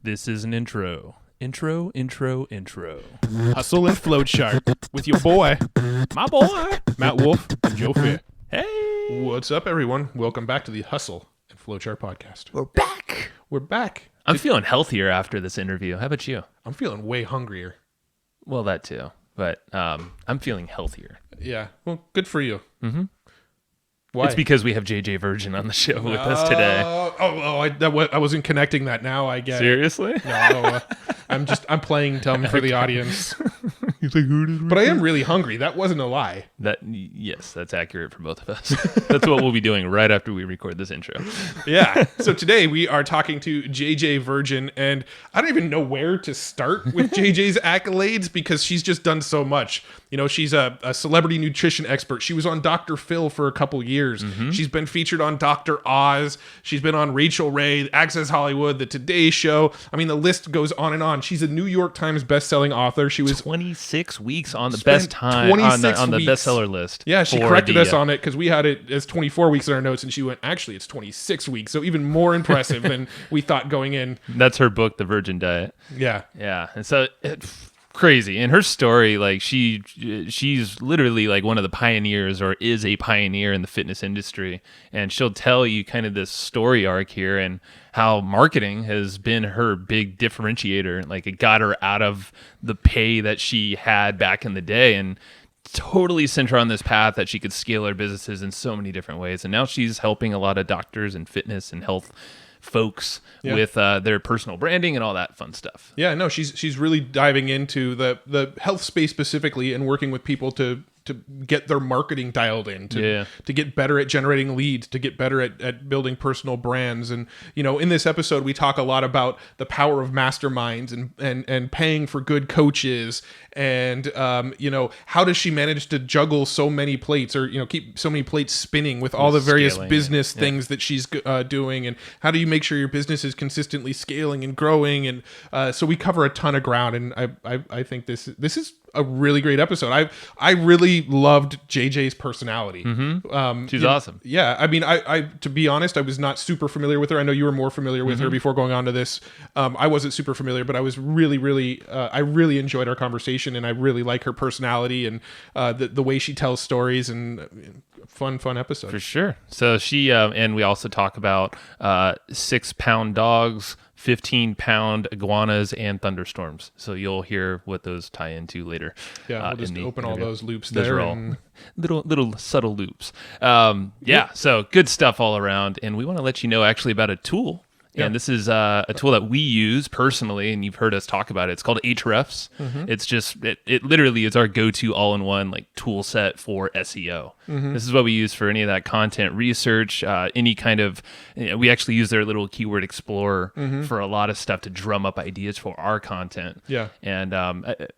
This is an intro. Intro. Hustle and float chart with your boy, My boy. Matt Wolf and Joe Fier. Hey. What's up, everyone? Welcome back to the Hustle and Flowchart podcast. We're back. We're back. I'm feeling healthier after this interview. How about you? I'm feeling way hungrier. Well, that too. But I'm feeling healthier. Yeah. Well, good for you. Mm-hmm. Why? It's because we have JJ Virgin on the show with us today. I wasn't connecting that. Now I get it. Seriously? No, I'm playing dumb for the audience. He's like, who did But I am really hungry. That wasn't a lie. Yes, that's accurate for both of us. That's what we'll be doing right after we record this intro. Yeah. So today we are talking to JJ Virgin, and I don't even know where to start with JJ's accolades because she's just done so much. You know, she's a celebrity nutrition expert. She was on Dr. Phil for a couple years. Mm-hmm. She's been featured on Dr. Oz. She's been on Rachel Ray, Access Hollywood, The Today Show. I mean, the list goes on and on. She's a New York Times bestselling author. She was 26 weeks on the best time on the bestseller list. Yeah, she corrected us on it because we had it as 24 weeks in our notes, and she went, actually, it's 26 weeks. So even more impressive than we thought going in. That's her book, The Virgin Diet. Yeah. Yeah. And so crazy. And her story, like she's literally like one of the pioneers or is a pioneer in the fitness industry. And she'll tell you kind of this story arc here and how marketing has been her big differentiator. Like it got her out of the pay that she had back in the day and totally sent her on this path that she could scale her businesses in so many different ways. And now she's helping a lot of doctors and fitness and health folks with their personal branding and all that fun stuff. Yeah, no, she's really diving into the health space specifically and working with people to get their marketing dialed in, to get better at generating leads, to get better at building personal brands. And, you know, in this episode, we talk a lot about the power of masterminds and paying for good coaches. And, you know, how does she manage to juggle so many plates or, you know, keep so many plates spinning with all the various business things that she's doing? And how do you make sure your business is consistently scaling and growing? And so we cover a ton of ground. And I think this is a really great episode. I really loved JJ's personality. Mm-hmm. She's awesome. Yeah. I mean, I to be honest, I was not super familiar with her. I know you were more familiar with her before going on to this. I wasn't super familiar, but I was really, I really enjoyed our conversation, and I really like her personality and the way she tells stories, and fun episode. For sure. So she, and we also talk about 6-pound dogs, 15-pound iguanas, and thunderstorms. So you'll hear what those tie into later. Yeah, we'll just open all those loops those there. Are all little subtle loops. So good stuff all around. And we want to let you know actually about a tool. Yeah. And this is a tool that we use personally, and you've heard us talk about it. It's called Ahrefs. Mm-hmm. It's just, it literally is our go-to all-in-one like tool set for SEO. Mm-hmm. This is what we use for any of that content research, any kind of, we actually use their little keyword explorer for a lot of stuff to drum up ideas for our content. Yeah. And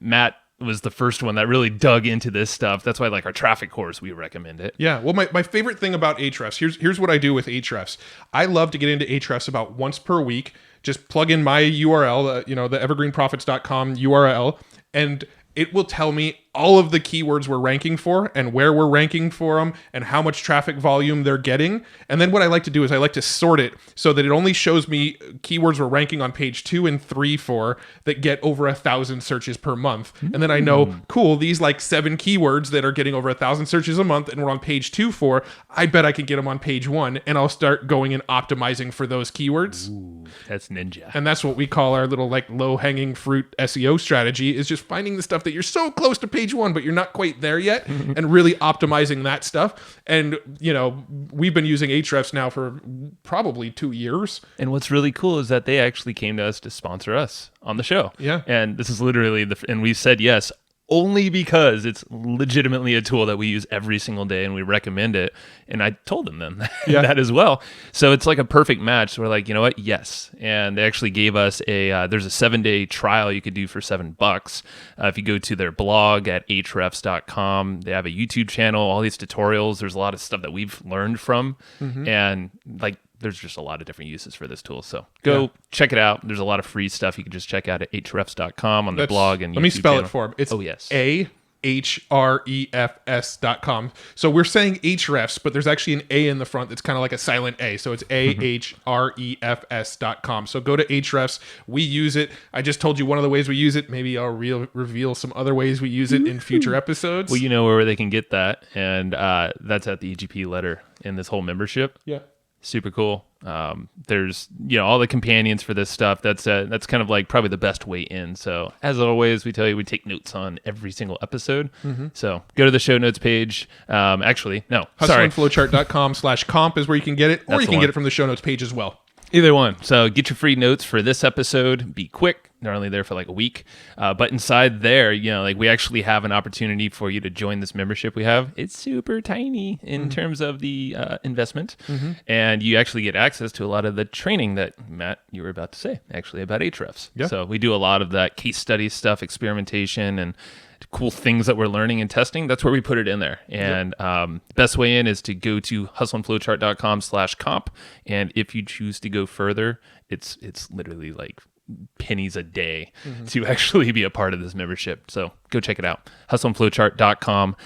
Matt was the first one that really dug into this stuff. That's why, like, our traffic course, we recommend it. Yeah. Well, my favorite thing about Ahrefs, here's what I do with Ahrefs. I love to get into Ahrefs about once per week. Just plug in my URL, the evergreenprofits.com URL, and it will tell me all of the keywords we're ranking for and where we're ranking for them and how much traffic volume they're getting. And then what I like to do is I like to sort it so that it only shows me keywords we're ranking on page 2 and 3 for that get over 1,000 searches per month. And then I know, cool, these like 7 keywords that are getting over 1,000 searches a month and we're on page 2 for, I bet I can get them on page 1, and I'll start going and optimizing for those keywords. Ooh, that's ninja. And that's what we call our little like low-hanging fruit SEO strategy, is just finding the stuff that you're so close to page 1, but you're not quite there yet, and really optimizing that stuff. And, you know, we've been using Ahrefs now for probably 2 years. And what's really cool is that they actually came to us to sponsor us on the show. Yeah. And this is literally and we said yes only because it's legitimately a tool that we use every single day and we recommend it. And I told them that as well. So it's like a perfect match. So we're like, you know what? Yes. And they actually gave us there's a 7-day trial you could do for $7. If you go to their blog at ahrefs.com, they have a YouTube channel, all these tutorials. There's a lot of stuff that we've learned from. And like, there's just a lot of different uses for this tool. So go check it out. There's a lot of free stuff you can just check out at ahrefs.com on the blog and YouTube Let me spell channel. it for him. It's yes. A ahrefs.com. So we're saying hrefs, but there's actually an A in the front that's kind of like a silent A. So it's ahrefs.com. So go to Ahrefs. We use it. I just told you one of the ways we use it. Maybe I'll reveal some other ways we use it in future episodes. Well, you know where they can get that, and that's at the EGP letter in this whole membership. Yeah. Super cool. There's all the companions for this stuff. That's kind of like probably the best way in. So as always, we tell you we take notes on every single episode. So go to the show notes page. hustleandflowchart.com/comp is where you can get it, or you can get it from the show notes page as well. Either one. So get your free notes for this episode. Be quick. They're only there for like a week. But inside there, we actually have an opportunity for you to join this membership we have. It's super tiny in terms of the investment. And you actually get access to a lot of the training that, Matt, you were about to say, actually, about Ahrefs. Yeah. So we do a lot of that case study stuff, experimentation, and cool things that we're learning and testing. That's where we put it in there. And the best way in is to go to hustleandflowchart.com/comp. And if you choose to go further, it's literally like pennies a day to actually be a part of this membership. So go check it out. hustleandflowchart.com/comp.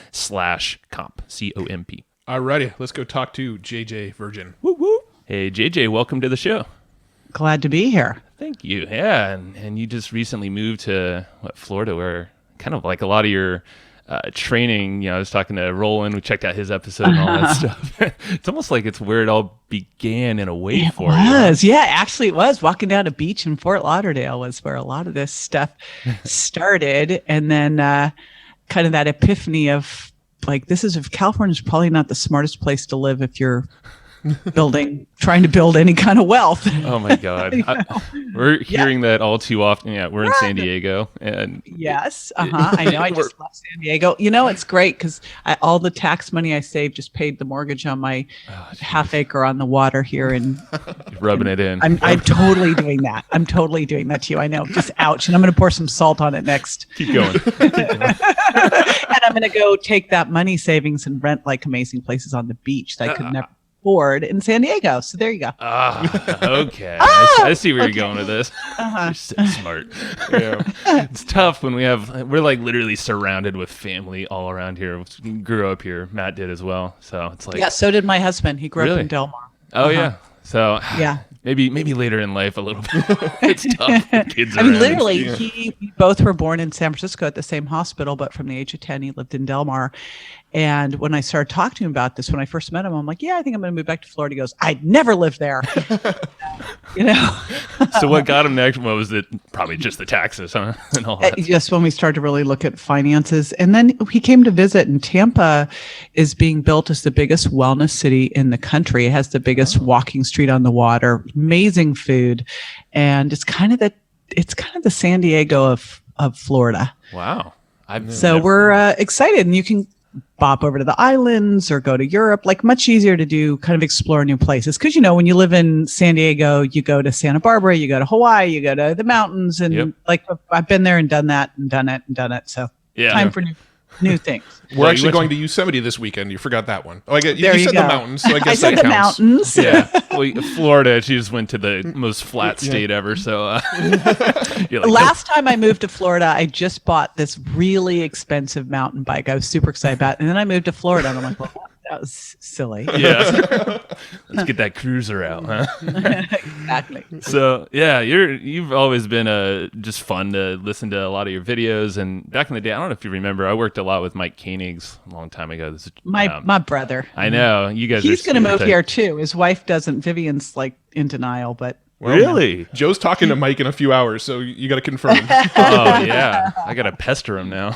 COMP. Alrighty, let's go talk to JJ Virgin. Woo woo. Hey JJ, welcome to the show. Glad to be here. Thank you. Yeah, and you just recently moved to Florida, where kind of like a lot of your training, I was talking to Roland, we checked out his episode and all that stuff. It's almost like it's where it all began in a way for you. It was. Yeah, actually it was. Walking down a beach in Fort Lauderdale was where a lot of this stuff started. And then kind of that epiphany of like, California's probably not the smartest place to live if you're trying to build any kind of wealth. Oh my God. We're hearing that all too often. Yeah, we're in San Diego. And yes. I know. I just left San Diego. It's great because all the tax money I saved just paid the mortgage on my half acre on the water here. And rubbing it in. I'm totally doing that. I'm totally doing that to you. I know. Just ouch. And I'm going to pour some salt on it next. Keep going. And I'm going to go take that money savings and rent like amazing places on the beach that I could never afford in San Diego. So there you go. Okay. I see where you're going with this. You're so smart. Yeah. It's tough when we're like literally surrounded with family all around here. We grew up here. Matt did as well. So it's like, yeah, so did my husband. He grew up in Del Mar. Oh yeah. So yeah. Maybe later in life a little bit. It's tough. Kids I mean, literally, we both were born in San Francisco at the same hospital, but from the age of 10, he lived in Del Mar. And when I started talking to him about this, when I first met him, I'm like, yeah, I think I'm going to move back to Florida. He goes, I'd never live there. So what got him next? What was it? Probably just the taxes, huh? And all that. Just when we started to really look at finances. And then he came to visit, and Tampa is being built as the biggest wellness city in the country. It has the biggest walking street on the water, amazing food. And it's kind of the San Diego of Florida. Wow. We're excited, and you can bop over to the islands or go to Europe, like much easier to do, kind of explore new places. Because, when you live in San Diego, you go to Santa Barbara, you go to Hawaii, you go to the mountains. And like I've been there and done that and done it. So time for new things. We're actually going to Yosemite this weekend. You forgot that one. Oh, you said the mountains. So I guess I said the mountains. Yeah. Well, Florida, she just went to the most flat state ever. So last time I moved to Florida, I just bought this really expensive mountain bike. I was super excited about it. And then I moved to Florida and I'm like, well, that was silly. Yeah. Let's get that cruiser out, huh? Exactly. So yeah, you've always been just fun to listen to a lot of your videos. And back in the day, I don't know if you remember, I worked a lot with Mike Koenig's a long time ago. My brother. I know. You guys. He's going to move here too. His wife doesn't. Vivian's like in denial, but. Well, really? Joe's talking to Mike in a few hours, so you got to confirm. Oh, yeah. I got to pester him now.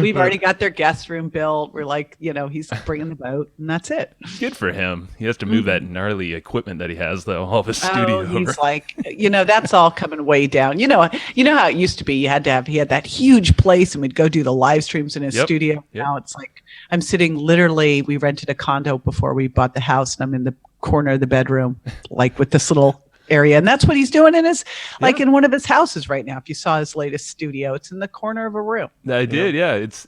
We've already got their guest room built. We're like, he's bringing the boat, and that's it. Good for him. He has to move that gnarly equipment that he has, though, all of his studio. He's like, that's all coming way down. You know how it used to be. He had that huge place, and we'd go do the live streams in his studio. Yep. Now it's like, I'm sitting literally, we rented a condo before we bought the house, and I'm in the corner of the bedroom, like with this little area, and that's what he's doing in his in one of his houses right now. If you saw his latest studio, it's in the corner of a room. I did. It's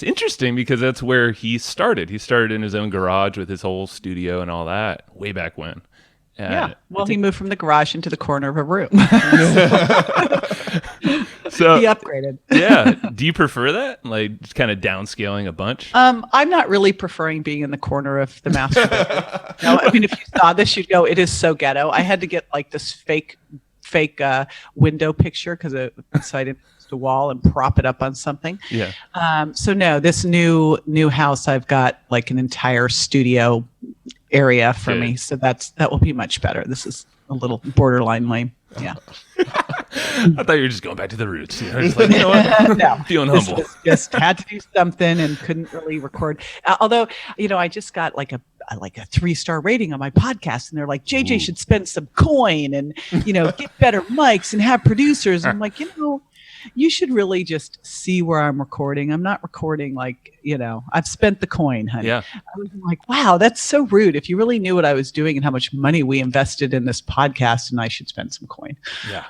interesting because that's where he started. He started in his own garage with his whole studio and all that way back when. Well, he moved from the garage into the corner of a room. So he upgraded. Yeah. Do you prefer that? Like just kind of downscaling a bunch? I'm not really preferring being in the corner of the master bedroom. No, I mean, if you saw this, you'd go, it is so ghetto. I had to get like this fake window picture because so I didn't use the wall and prop it up on something. Yeah. So no, this new house, I've got like an entire studio area for me. So that will be much better. This is a little borderline lame. Yeah. I thought you were just going back to the roots. You know, just like, you know what? No, feeling humble. Just had to do something and couldn't really record. Although, you know, I just got like a 3-star rating on my podcast, and they're like, JJ should spend some coin and, you know, get better mics and have producers. I'm like, you know, you should really just see where I'm recording. I'm not recording like, you know, I've spent the coin, honey. Yeah. I was like, wow, that's so rude. If you really knew what I was doing and how much money we invested in this podcast, and I should spend some coin. Yeah.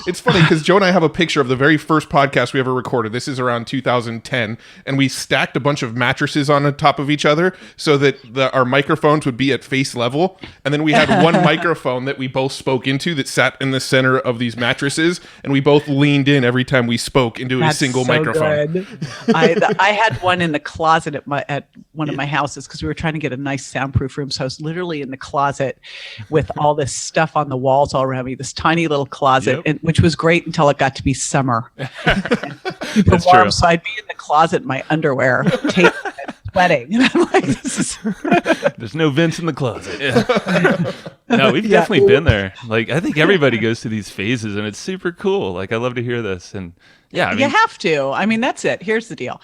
It's funny because Joe and I have a picture of the very first podcast we ever recorded. This is around 2010. And we stacked a bunch of mattresses on the top of each other so that our microphones would be at face level. And then we had one microphone that we both spoke into that sat in the center of these mattresses. And we both leaned in every time we spoke into a single microphone. Good. I had one in the closet at one of my houses because we were trying to get a nice soundproof room. So I was literally in the closet with all this stuff on the walls all around me, this tiny little closet, which was great until it got to be summer. That's warm, true. so I'd be in the closet in my underwear, sweating. And I'm like, this is... There's no vents in the closet. Yeah. No, we've definitely been there. Like, I think everybody goes through these phases, and it's super cool. Like, I love to hear this. And yeah, I mean, you have to. I mean, that's it. Here's the deal.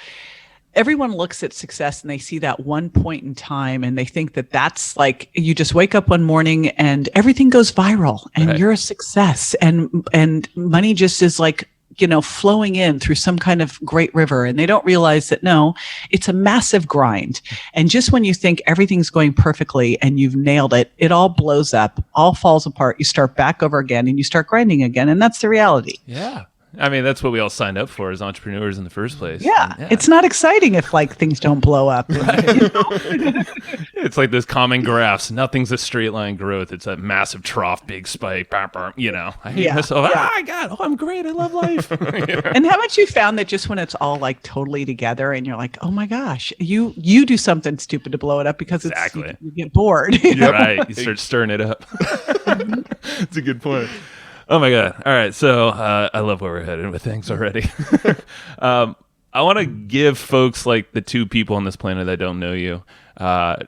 Everyone looks at success and they see that one point in time and they think that that's like, you just wake up one morning and everything goes viral and you're a success and money just is like, you know, flowing in through some kind of great river. And they don't realize that, no, it's a massive grind. And just when you think everything's going perfectly and you've nailed it, it all blows up, all falls apart. You start back over again and you start grinding again. And that's the reality. Yeah. I mean, that's what we all signed up for as entrepreneurs in the first place. Yeah. It's not exciting if like things don't blow up. Right. You know? It's like those common graphs. Nothing's a straight line growth. It's a massive trough, big spike. You know, I hate myself. Oh my God. Oh, I'm great. I love life. You know? And how much you found that just when it's all like totally together and you're like, oh my gosh, you do something stupid to blow it up because it's, you get bored. You're right. You start stirring it up. That's a good point. Oh my God. All right. So I love where we're headed with things already. I want to give folks like the two people on this planet that don't know you a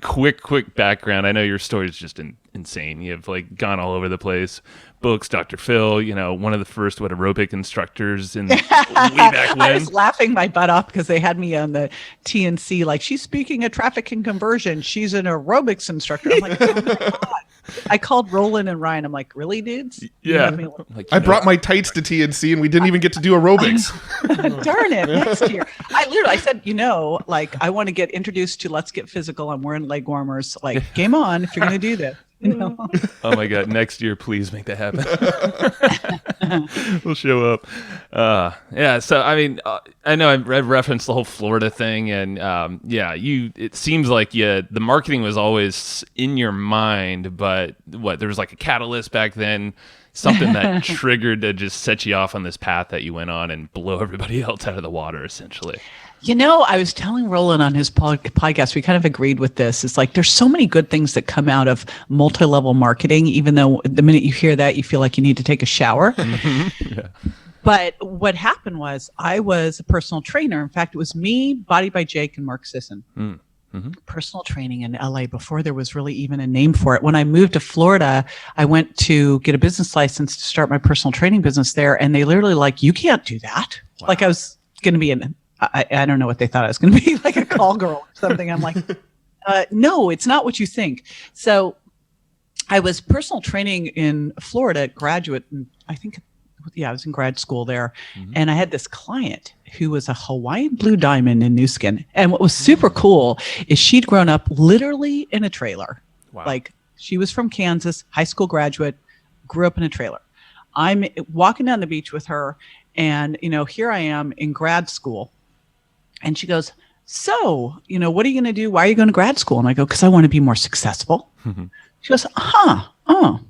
quick background. I know your story is just insane. You've like gone all over the place. Books, Dr. Phil, you know, one of the first aerobic instructors in way back when. I was laughing my butt off because they had me on the TNC like, she's speaking of traffic and conversion. She's an aerobics instructor. I'm like, oh my God. I called Roland and Ryan. I'm like, really, dudes? Yeah. Like, I brought my tights to TNC and we didn't even get to do aerobics. Darn it. Next year. I said, you know, like, I want to get introduced to Let's Get Physical. I'm wearing leg warmers. Like, game on if you're going to do this. You know? Oh my God. Next year, please make that happen. We'll show up. Yeah. So, I mean, I know I've referenced the whole Florida thing and it seems like the marketing was always in your mind, but there was like a catalyst back then, something that triggered to just set you off on this path that you went on and blow everybody else out of the water, essentially. You know, I was telling Roland on his podcast, we kind of agreed with this. It's like there's so many good things that come out of multi-level marketing, even though the minute you hear that, you feel like you need to take a shower. Yeah. But what happened was I was a personal trainer. In fact, it was me, Body by Jake, and Mark Sisson. Mm-hmm. Personal training in LA before there was really even a name for it. When I moved to Florida, I went to get a business license to start my personal training business there. And they literally like, you can't do that. Wow. Like I was going to be I don't know what they thought I was going to be, like a call girl or something. I'm like, no, it's not what you think. So I was personal training in Florida, graduate, and I think, I was in grad school there. Mm-hmm. And I had this client who was a Hawaiian blue diamond in Nu Skin. And what was super cool is she'd grown up literally in a trailer. Wow. Like she was from Kansas, high school graduate, grew up in a trailer. I'm walking down the beach with her and, you know, here I am in grad school. And she goes, so, you know, what are you going to do? Why are you going to grad school? And I go, because I want to be more successful. Mm-hmm. She goes, oh,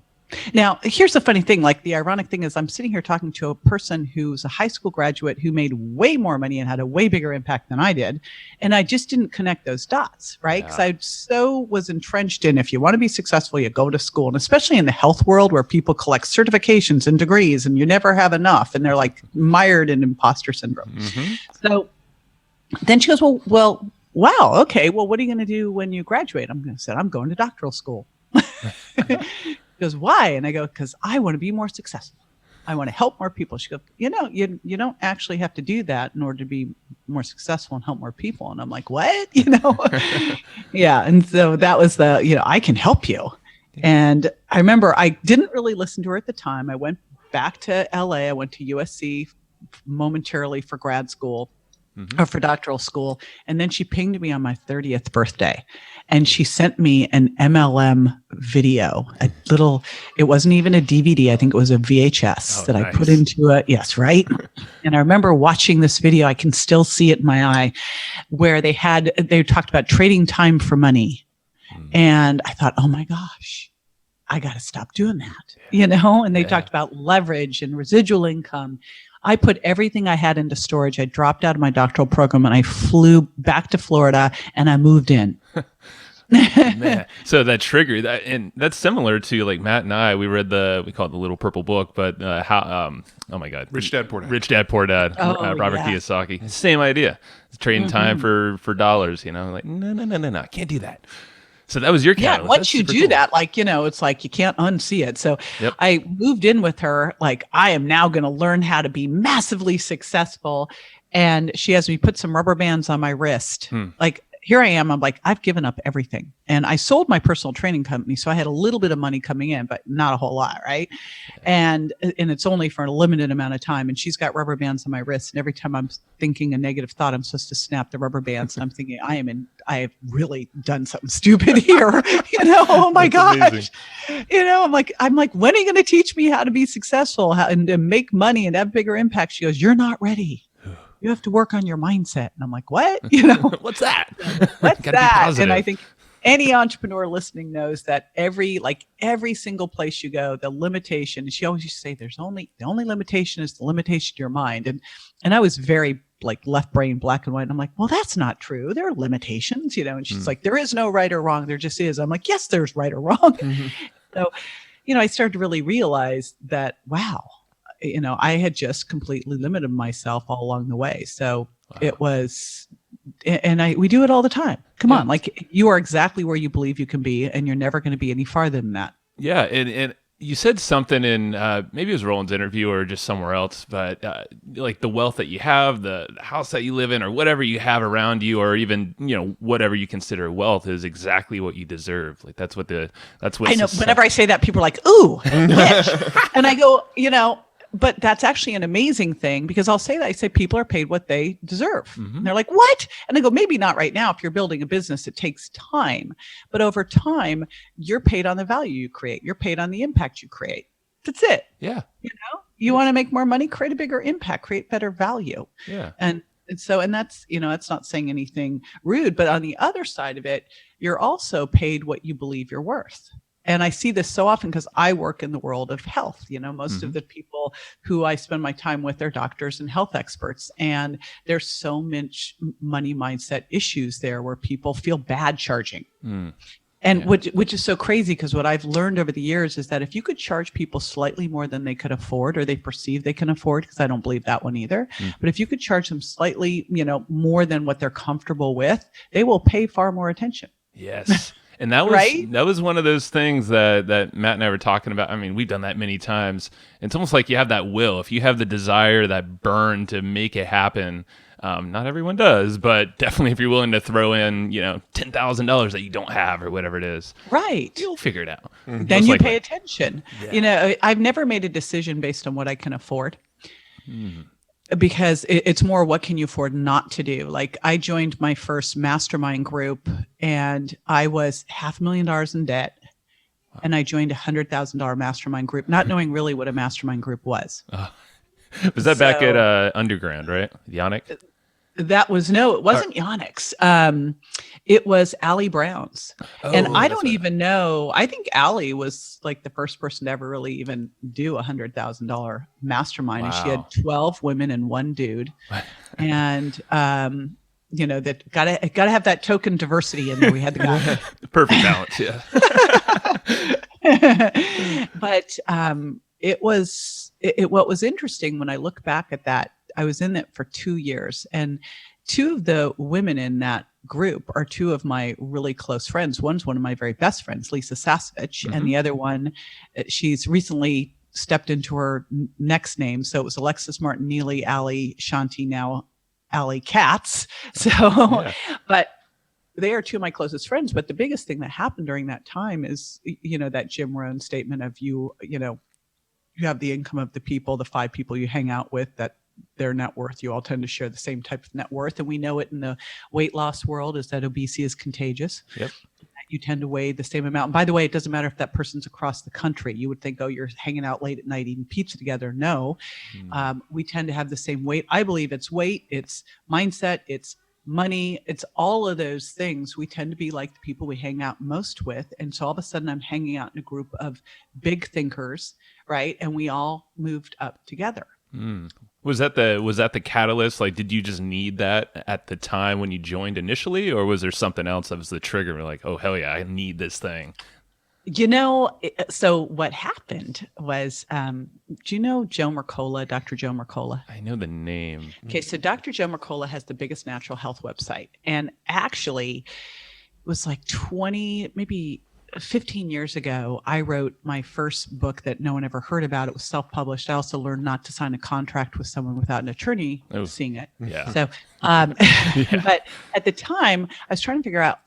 Now, here's the funny thing. Like, the ironic thing is I'm sitting here talking to a person who's a high school graduate who made way more money and had a way bigger impact than I did. And I just didn't connect those dots, right? Because I so was entrenched in, if you want to be successful, you go to school. And especially in the health world where people collect certifications and degrees and you never have enough. And they're like mired in imposter syndrome. So then she goes, well, wow, okay. Well, what are you going to do when you graduate? I'm going to say, I'm going to doctoral school. She goes, why? And I go, because I want to be more successful. I want to help more people. She goes, you don't actually have to do that in order to be more successful and help more people. And I'm like, what? Yeah. And so that was I can help you. And I remember I didn't really listen to her at the time. I went back to LA. I went to USC momentarily for grad school. Or for doctoral school. And then she pinged me on my 30th birthday and she sent me an MLM video, it wasn't even a DVD. I think it was a VHS I put into it. Yes. Right. And I remember watching this video. I can still see it in my eye where they talked about trading time for money. And I thought, oh my gosh, I got to stop doing that, and they talked about leverage and residual income. I put everything I had into storage. I dropped out of my doctoral program and I flew back to Florida and I moved in. Man. So that triggered that, and that's similar to like Matt and I. We read we call it the Little Purple Book, but oh my God, Rich Dad Poor Dad. Rich Dad Poor Dad. Robert Kiyosaki. Same idea. It's trading time for dollars. Like no, I can't do that. So that was your catalyst. Yeah, once you do that, it's like you can't unsee it. So I moved in with her, like I am now going to learn how to be massively successful. And she has me put some rubber bands on my wrist. Like, here I am. I'm like, I've given up everything. And I sold my personal training company. So I had a little bit of money coming in, but not a whole lot. Right. And it's only for a limited amount of time. And she's got rubber bands on my wrist. And every time I'm thinking a negative thought, I'm supposed to snap the rubber bands. And I'm thinking, I have really done something stupid here. Oh my gosh. I'm like, when are you going to teach me how to be successful and to make money and have bigger impact? She goes, you're not ready. You have to work on your mindset. And I'm like, what? What's that? What's that? And I think any entrepreneur listening knows that every single place you go, the limitation, she always used to say, the only limitation is the limitation to your mind. And I was very like left brain, black and white. And I'm like, well, that's not true. There are limitations, and she's like, there is no right or wrong. There just is. I'm like, yes, there's right or wrong. So, I started to really realize that, wow, I had just completely limited myself all along the way. So it was, and we do it all the time. Come on. Like, you are exactly where you believe you can be, and you're never going to be any farther than that. Yeah. And you said something in, maybe it was Roland's interview or just somewhere else, but like the wealth that you have, the house that you live in, or whatever you have around you, or even, whatever you consider wealth is exactly what you deserve. Like that's what I know. Whenever I say that, people are like, ooh, rich. And I go, but that's actually an amazing thing, because I say people are paid what they deserve. And they're like, what? And I go, maybe not right now. If you're building a business, it takes time, but over time, you're paid on the value you create. You're paid on the impact you create. That's it. Yeah. You want to make more money, create a bigger impact, create better value. Yeah. And that's, it's not saying anything rude, but on the other side of it, you're also paid what you believe you're worth. And I see this so often because I work in the world of health. Most of the people who I spend my time with are doctors and health experts. And there's so much money mindset issues there where people feel bad charging. And which is so crazy, because what I've learned over the years is that if you could charge people slightly more than they could afford, or they perceive they can afford, because I don't believe that one either. But if you could charge them slightly, more than what they're comfortable with, they will pay far more attention. Yes. And that was one of those things that Matt and I were talking about. I mean, we've done that many times. It's almost like you have that will. If you have the desire, that burn to make it happen, not everyone does, but definitely if you're willing to throw in, $10,000 that you don't have or whatever it is, right, you'll figure it out. Then you pay attention. Yeah. I've never made a decision based on what I can afford. Because it's more, what can you afford not to do? Like, I joined my first mastermind group and I was $500,000 in debt. Wow. And I joined $100,000 mastermind group, not knowing really what a mastermind group was. Was that back at underground, right? Yannick? It wasn't Yonex. It was Allie Brown's. And I don't even know. I think Allie was like the first person to ever really even do $100,000 mastermind. Wow. And she had 12 women and one dude. And, that gotta have that token diversity in there. We had the guy. Perfect balance. Yeah. But what was interesting when I look back at that, I was in it for 2 years, and two of the women in that group are two of my really close friends. One's one of my very best friends, Lisa Sasevich, and the other one, she's recently stepped into her next name. So it was Alexis Martin Neely, Allie Shanti, now Allie Katz. So, but they are two of my closest friends. But the biggest thing that happened during that time is, that Jim Rohn statement of you have the income of the people, the 5 people you hang out with, that their net worth, you all tend to share the same type of net worth. And we know it in the weight loss world is that obesity is contagious. Yep. You tend to weigh the same amount. And by the way, it doesn't matter if that person's across the country. You would think, oh, you're hanging out late at night eating pizza together. No, we tend to have the same weight. I believe it's weight, it's mindset, it's money, it's all of those things. We tend to be like the people we hang out most with. And so all of a sudden I'm hanging out in a group of big thinkers, right? And we all moved up together. Was that the catalyst? Like, did you just need that at the time when you joined initially, or was there something else that was the trigger? Like, oh, hell yeah, I need this thing. So what happened was, do you know Joe Mercola, Dr. Joe Mercola? I know the name. Okay, so Dr. Joe Mercola has the biggest natural health website. And actually, it was like 20, maybe 15 years ago, I wrote my first book that no one ever heard about. It was self-published. I also learned not to sign a contract with someone without an attorney seeing it. Yeah. So, but at the time, I was trying to figure out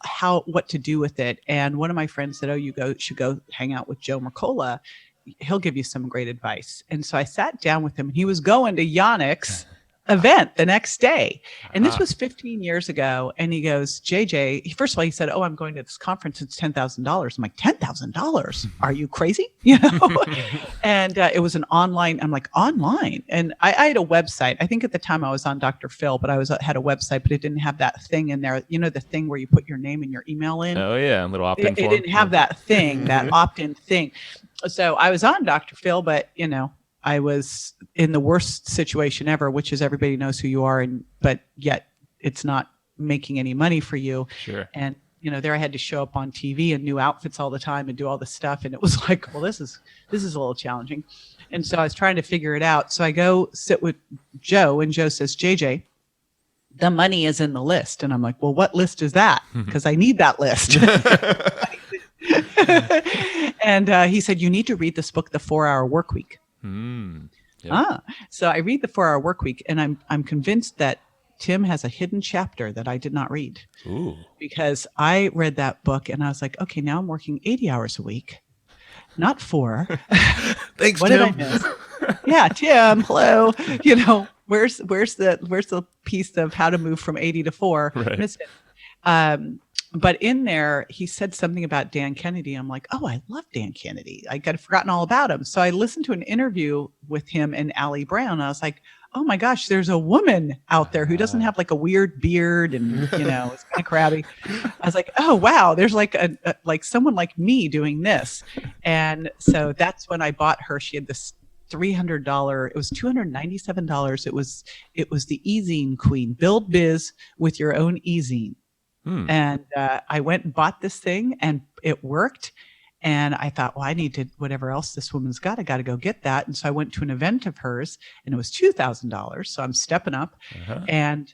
what to do with it. And one of my friends said, "Oh, should go hang out with Joe Mercola. He'll give you some great advice." And so I sat down with him, and he was going to Yannick's event the next day. And this was 15 years ago. And he goes, JJ, first of all, he said, "Oh, I'm going to this conference. It's $10,000. I'm like, $10,000? Are you crazy? And it was an online, I'm like, online. And I had a website. I think at the time I was on Dr. Phil, but I had a website, but it didn't have that thing in there. The thing where you put your name and your email in. Oh yeah. A little opt-in form. It didn't have that thing, that opt-in thing. So I was on Dr. Phil, but I was in the worst situation ever, which is everybody knows who you are, but yet it's not making any money for you. Sure. And there I had to show up on TV in new outfits all the time and do all this stuff, and it was like, well, this is a little challenging. And so I was trying to figure it out. So I go sit with Joe, and Joe says, JJ, the money is in the list. And I'm like, well, what list is that? Because I need that list. And he said, you need to read this book, The 4-Hour Workweek. Yep. So I read The 4-Hour Workweek, and I'm convinced that Tim has a hidden chapter that I did not read. Ooh. Because I read that book and I was like, okay, now I'm working 80 hours a week, not 4. Thanks, what Tim. Did I miss? Yeah, Tim, hello. Where's the piece of how to move from 80 to 4? Right. Missed it. But in there, he said something about Dan Kennedy. I'm like, oh, I love Dan Kennedy. I got forgotten all about him. So I listened to an interview with him and Allie Brown. And I was like, oh my gosh, there's a woman out there who doesn't have like a weird beard and, it's kind of crabby. I was like, oh, wow, there's like like someone like me doing this. And so that's when I bought her. She had this $300. It was $297. It was the e-zine queen. Build biz with your own e-zine. And I went and bought this thing, and it worked. And I thought, well, I need to, whatever else this woman's got, I got to go get that. And so I went to an event of hers, and it was $2,000. So I'm stepping up and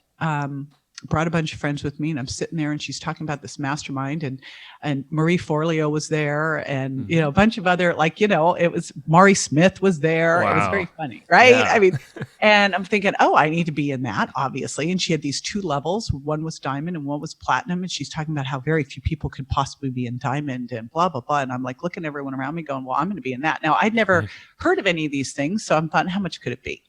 brought a bunch of friends with me, and I'm sitting there, and she's talking about this mastermind, and Marie Forleo was there, and a bunch of other, it was Maury Smith was there. Wow. It was very funny, right? Yeah. I mean, and I'm thinking, oh, I need to be in that, obviously. And she had these 2 levels. One was diamond and one was platinum. And she's talking about how very few people could possibly be in diamond and blah, blah, blah. And I'm like looking at everyone around me going, well, I'm going to be in that. Now, I'd never heard of any of these things. So I'm thought, how much could it be?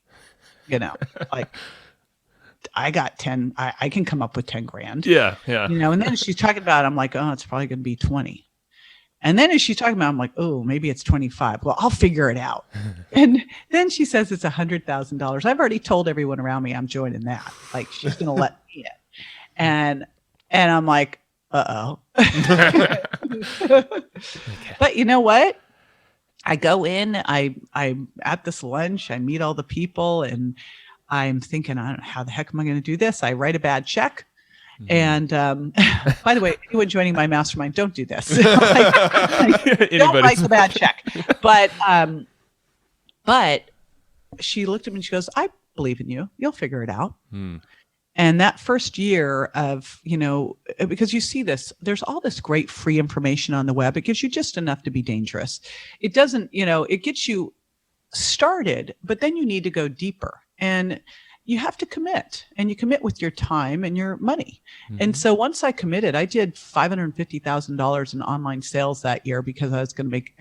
I got 10. I can come up with 10 grand. Yeah. Yeah. And then she's talking about, I'm like, oh, it's probably going to be 20. And then as she's talking about, I'm like, oh, maybe it's 25. Well, I'll figure it out. And then she says it's $100,000. I've already told everyone around me I'm joining that. Like, she's going to let me in. And I'm like, uh-oh. But you know what? I go in, I'm at this lunch, I meet all the people, and I'm thinking, I don't know, how the heck am I going to do this? I write a bad check. And by the way, anyone joining my mastermind, don't do this. Don't write the bad check. But she looked at me and she goes, I believe in you. You'll figure it out. And that first year of, because you see this, there's all this great free information on the web. It gives you just enough to be dangerous. It doesn't, it gets you started, but then you need to go deeper. And you have to commit, and you commit with your time and your money. And so once I committed, I did $550,000 in online sales that year because I was going to make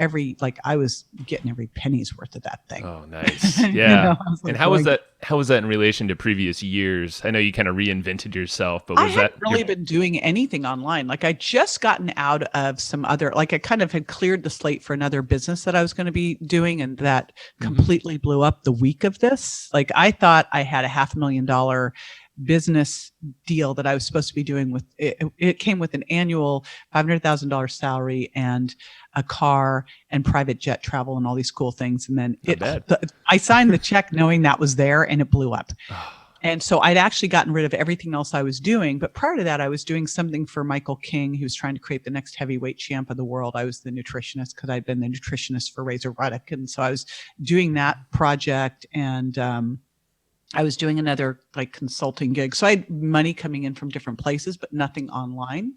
I was getting every penny's worth of that thing. Oh, nice. Yeah. And how was that in relation to previous years? I know you kind of reinvented yourself, but I hadn't really been doing anything online. Like, I just gotten out of some other, I kind of had cleared the slate for another business that I was going to be doing, and that completely blew up the week of this. Like, I thought I had a $500,000 business deal that I was supposed to be doing with it. It came with an annual $500,000 salary and a car and private jet travel and all these cool things. And then I signed the check knowing that was there, and it blew up. And so I'd actually gotten rid of everything else I was doing. But prior to that, I was doing something for Michael King. He was trying to create the next heavyweight champ of the world. I was the nutritionist because I'd been the nutritionist for Razor Ruddock. And so I was doing that project, and I was doing another consulting gig. So I had money coming in from different places, but nothing online.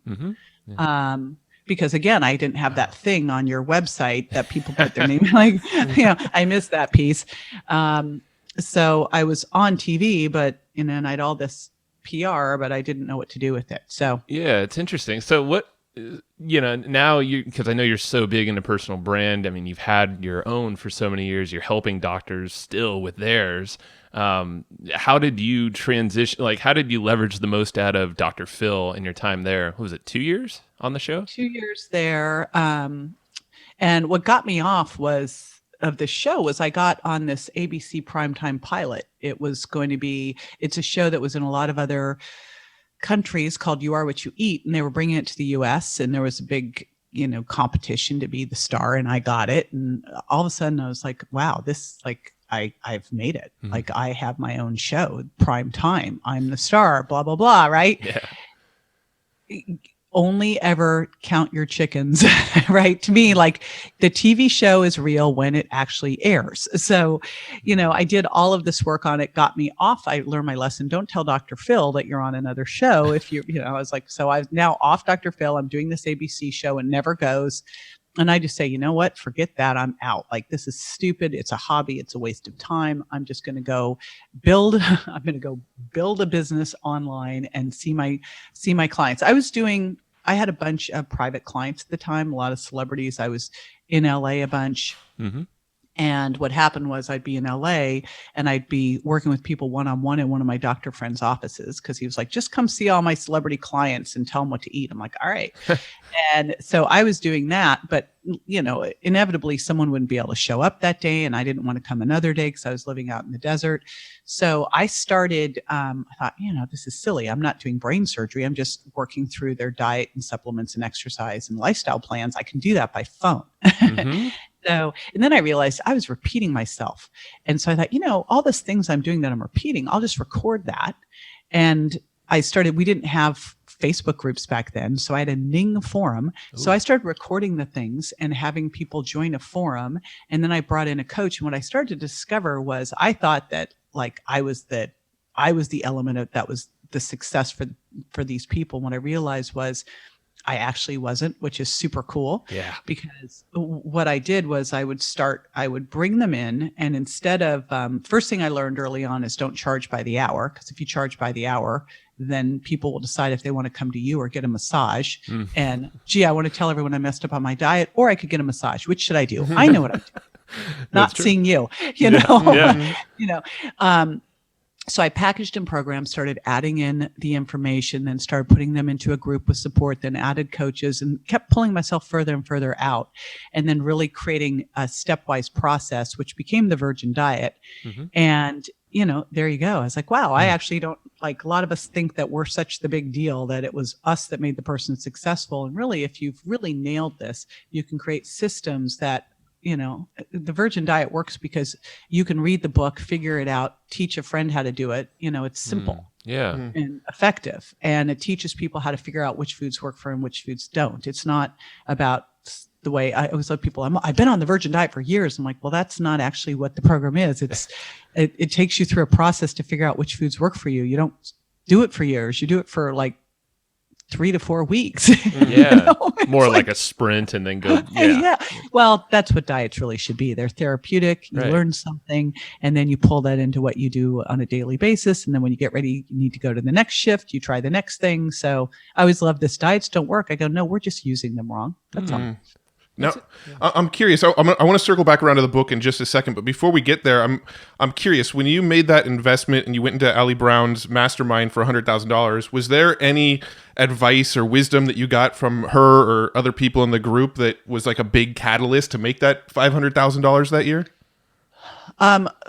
Because again, I didn't have that thing on your website that people put their name. I missed that piece. So I was on TV, but and I had all this PR, but I didn't know what to do with it. So yeah, it's interesting. So what, now because I know you're so big into personal brand. I mean, you've had your own for so many years. You're helping doctors still with theirs. How did you transition? How did you leverage the most out of Dr. Phil in your time there? What was it, 2 years on the show? 2 years there. And what got me off of the show was I got on this ABC primetime pilot. It's a show that was in a lot of other countries called You Are What You Eat. And they were bringing it to the US, and there was a big, competition to be the star, and I got it. And all of a sudden I was like, wow, this I've made it. I have my own show, prime time. I'm the star, blah, blah, blah. Right. Yeah. Only ever count your chickens, right? To me, the TV show is real when it actually airs. So, I did all of this work on it, got me off. I learned my lesson. Don't tell Dr. Phil that you're on another show. If I was like, so I'm now off Dr. Phil. I'm doing this ABC show and never goes. And I just say, you know what? Forget that. I'm out. This is stupid. It's a hobby. It's a waste of time. I'm just going to go build a business online and see my clients. I had a bunch of private clients at the time, a lot of celebrities. I was in LA a bunch. And what happened was I'd be in LA and I'd be working with people one-on-one in one of my doctor friends' offices, because he was like, just come see all my celebrity clients and tell them what to eat. I'm like, all right. And so I was doing that, but inevitably someone wouldn't be able to show up that day, and I didn't want to come another day because I was living out in the desert. So I started, I thought, this is silly. I'm not doing brain surgery. I'm just working through their diet and supplements and exercise and lifestyle plans. I can do that by phone. So, and then I realized I was repeating myself. And so I thought, all these things I'm doing that I'm repeating, I'll just record that. And we didn't have Facebook groups back then. So I had a Ning forum. Ooh. So I started recording the things and having people join a forum. And then I brought in a coach. And what I started to discover was I thought that I was the element that was the success for these people. What I realized was I actually wasn't, which is super cool. Yeah. Because what I did was I would bring them in, and instead of, first thing I learned early on is don't charge by the hour. Because if you charge by the hour, then people will decide if they want to come to you or get a massage. And I want to tell everyone I messed up on my diet, or I could get a massage. Which should I do? I know what I'm doing. Not seeing you, Yeah. So I packaged in programs, started adding in the information, then started putting them into a group with support, then added coaches, and kept pulling myself further and further out, and then really creating a stepwise process, which became the Virgin Diet. And, there you go. I was like, wow, I actually don't, like, a lot of us think that we're such the big deal, that it was us that made the person successful. And really, if you've really nailed this, you can create systems that, the Virgin Diet works because you can read the book, figure it out, teach a friend how to do it. It's simple and effective. And it teaches people how to figure out which foods work for them, which foods don't. It's not about the way I always tell people, I've been on the Virgin Diet for years. I'm like, well, that's not actually what the program is. It takes you through a process to figure out which foods work for you. You don't do it for years. You do it for like 3 to 4 weeks. Yeah. More like a sprint and then go. Yeah. Well, that's what diets really should be. They're therapeutic. You learn something, and then you pull that into what you do on a daily basis. And then when you get ready, you need to go to the next shift. You try the next thing. So I always love this. Diets don't work. I go, no, we're just using them wrong. That's all. Now, I'm curious. I want to circle back around to the book in just a second, but before we get there, I'm curious. When you made that investment and you went into Ali Brown's mastermind for $100,000, was there any advice or wisdom that you got from her or other people in the group that was like a big catalyst to make that $500,000 that year?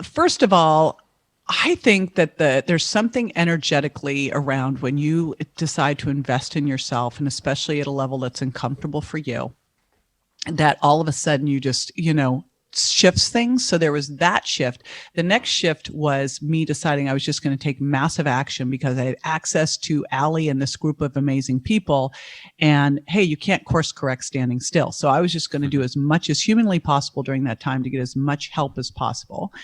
First of all, I think that there's something energetically around when you decide to invest in yourself, and especially at a level that's uncomfortable for you, that all of a sudden you just, shifts things. So there was that shift. The next shift was me deciding I was just going to take massive action because I had access to Ali and this group of amazing people. And hey, you can't course correct standing still. So I was just going to do as much as humanly possible during that time to get as much help as possible.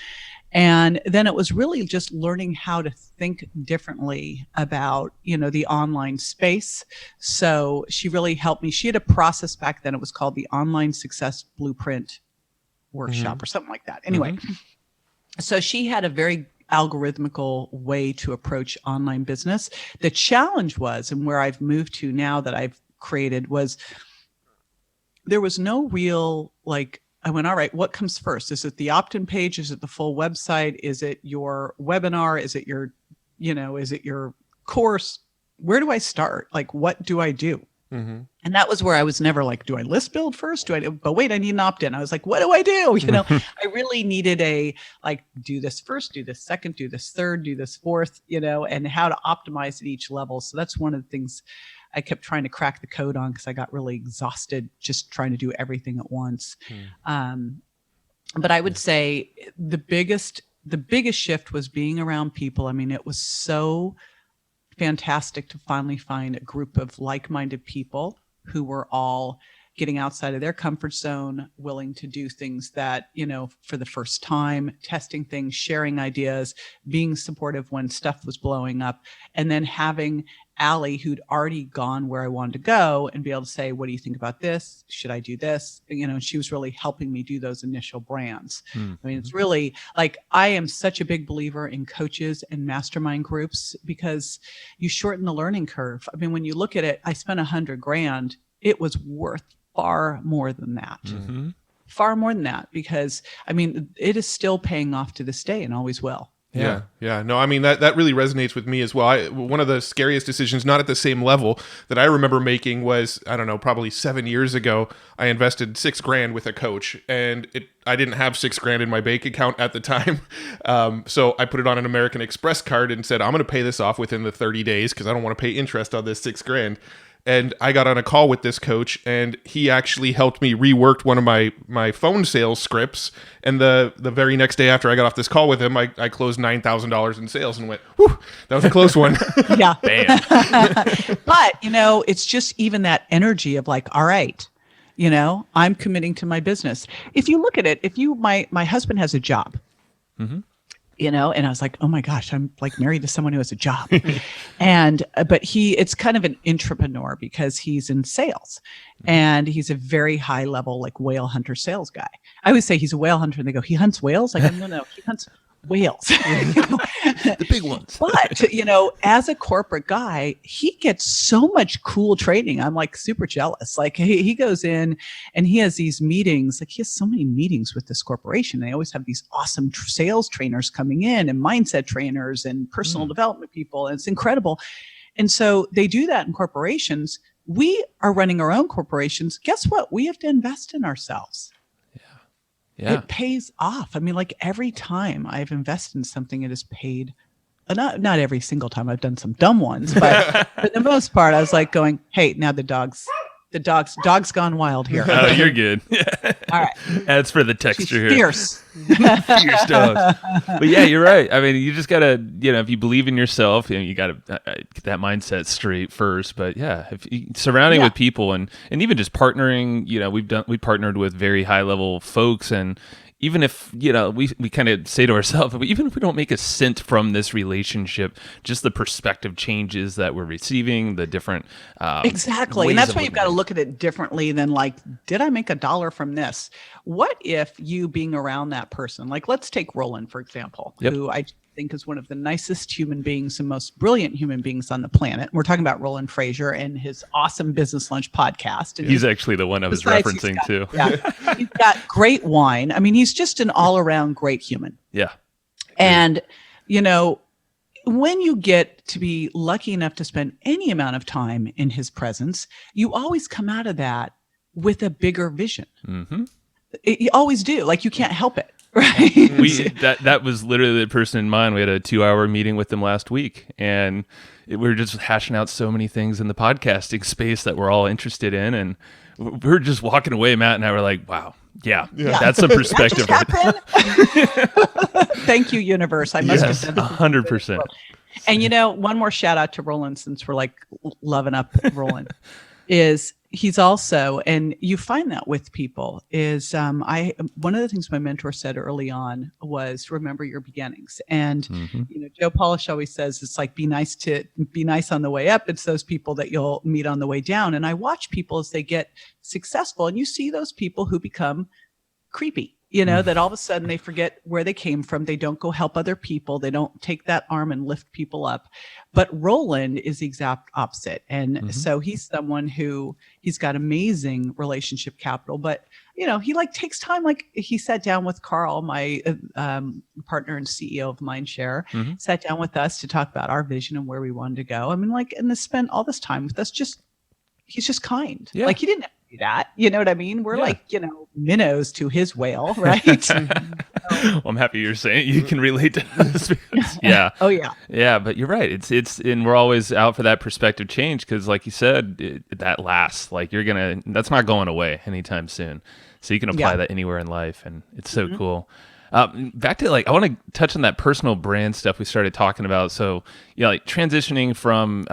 And then it was really just learning how to think differently about, the online space. So she really helped me. She had a process back then. It was called the Online Success Blueprint Workshop or something like that. Anyway, so she had a very algorithmical way to approach online business. The challenge was, and where I've moved to now that I've created, was there was no real, I went, all right, what comes first? Is it the opt-in page? Is it the full website? Is it your webinar? Is it your, is it your course? Where do I start? What do I do? And that was where I was never like, do I list build first? But wait, I need an opt-in. I was like, what do I do? I really needed do this first, do this second, do this third, do this fourth, and how to optimize at each level. So that's one of the things I kept trying to crack the code on because I got really exhausted just trying to do everything at once. But I would say the biggest shift was being around people. I mean, it was so fantastic to finally find a group of like-minded people who were all getting outside of their comfort zone, willing to do things that, for the first time, testing things, sharing ideas, being supportive when stuff was blowing up, and then having Ali, who'd already gone where I wanted to go, and be able to say, what do you think about this? Should I do this? And she was really helping me do those initial brands. I mean, it's really I am such a big believer in coaches and mastermind groups because you shorten the learning curve. I mean, when you look at it, I spent $100,000. It was worth far more than that. Far more than that, because I mean, it is still paying off to this day and always will. Yeah. No, I mean, that really resonates with me as well. One of the scariest decisions, not at the same level, that I remember making was, I don't know, probably 7 years ago, I invested $6,000 with a coach, and I didn't have $6,000 in my bank account at the time. So I put it on an American Express card and said, I'm going to pay this off within the 30 days because I don't want to pay interest on this $6,000. And I got on a call with this coach, and he actually helped me rework one of my phone sales scripts. And the very next day after I got off this call with him, I closed $9,000 in sales and went, whew, that was a close one. Yeah. Bam. But, it's just even that energy of all right, I'm committing to my business. If you look at it, my husband has a job. And I was like, oh my gosh, I'm married to someone who has a job. But it's kind of an intrapreneur because he's in sales and he's a very high level, whale hunter sales guy. I always say he's a whale hunter and they go, he hunts whales? No, he hunts whales, the big ones. But, as a corporate guy, he gets so much cool training. I'm like super jealous. Like he goes in and he has these meetings. Like he has so many meetings with this corporation. They always have these awesome sales trainers coming in and mindset trainers and personal development people. And it's incredible. And so they do that in corporations. We are running our own corporations. Guess what? We have to invest in ourselves. Yeah. It pays off. I mean, like every time I've invested in something, it has paid. Not every single time. I've done some dumb ones, but for the most part, I was like going, hey, now the dog's gone wild here. Oh, you're good. All right. That's for the texture here. Fierce. Fierce dogs. But yeah, you're right. I mean, you just gotta, if you believe in yourself, you gotta get that mindset straight first. But yeah, if surrounding with people and even just partnering, we partnered with very high level folks, and even if, we kind of say to ourselves, even if we don't make a cent from this relationship, just the perspective changes that we're receiving, the different exactly. And that's why you've got to look at it differently than like, did I make $1 from this? What if you being around that person, like let's take Roland, for example, who I think is one of the nicest human beings and most brilliant human beings on the planet. We're talking about Roland Frazier and his awesome Business Lunch podcast. And he's actually the one I was referencing too. Yeah, he's got great wine. I mean, he's just an all-around great human. Yeah. And, when you get to be lucky enough to spend any amount of time in his presence, you always come out of that with a bigger vision. Mm-hmm. You always do. Like you can't help it. Right. That was literally the person in mind. We had a 2-hour meeting with them last week, and we were just hashing out so many things in the podcasting space that we're all interested in, and we were just walking away. Matt and I were like, "Wow, yeah. That's a perspective." Thank you, universe. I must have done 100%. And one more shout out to Roland, since we're like loving up Roland, is he's also, and you find that with people, is one of the things my mentor said early on was remember your beginnings. And Joe Polish always says it's like be nice on the way up. It's those people that you'll meet on the way down. And I watch people as they get successful, and you see those people who become creepy. That all of a sudden they forget where they came from. They don't go help other people. They don't take that arm and lift people up. But Roland is the exact opposite. And so he's someone who he's got amazing relationship capital, but he like takes time. Like he sat down with Carl, my partner and CEO of Mindshare, sat down with us to talk about our vision and where we wanted to go. I mean, like, and spent all this time with us. He's just kind. Yeah. Like he didn't that, you know what I mean? We're like, minnows to his whale, right? Well, I'm happy you're saying you can relate to this. Yeah. Oh yeah. Yeah, but you're right. It's and we're always out for that perspective change because, like you said, that lasts. Like that's not going away anytime soon. So you can apply that anywhere in life, and it's so cool. Back to I want to touch on that personal brand stuff we started talking about. So like transitioning from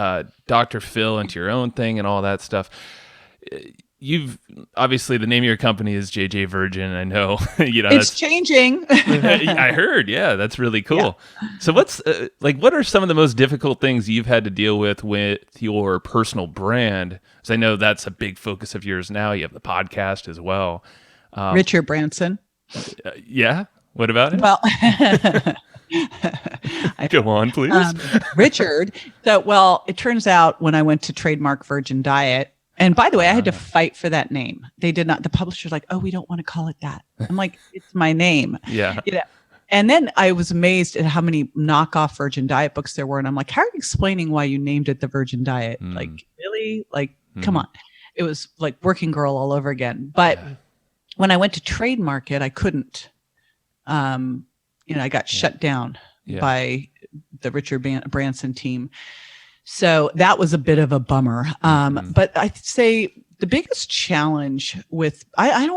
Dr. Phil into your own thing and all that stuff. You've obviously the name of your company is JJ Virgin. I know, it's changing. I heard. Yeah, that's really cool. Yeah. So what's what are some of the most difficult things you've had to deal with your personal brand? Because I know that's a big focus of yours now. You have the podcast as well. Richard Branson. Yeah. What about it? Well, go on, please. Richard. So, it turns out when I went to trademark Virgin Diet. And by the way, I had to fight for that name. They did not. The publisher's like, "Oh, we don't want to call it that." I'm like, "It's my name." Yeah. And then I was amazed at how many knockoff Virgin Diet books there were. And I'm like, "How are you explaining why you named it the Virgin Diet?" Like, really? Like, come on. It was like Working Girl all over again. But when I went to trademark it, I couldn't. I got shut down by the Richard Branson team. So that was a bit of a bummer. But I'd say the biggest challenge with, I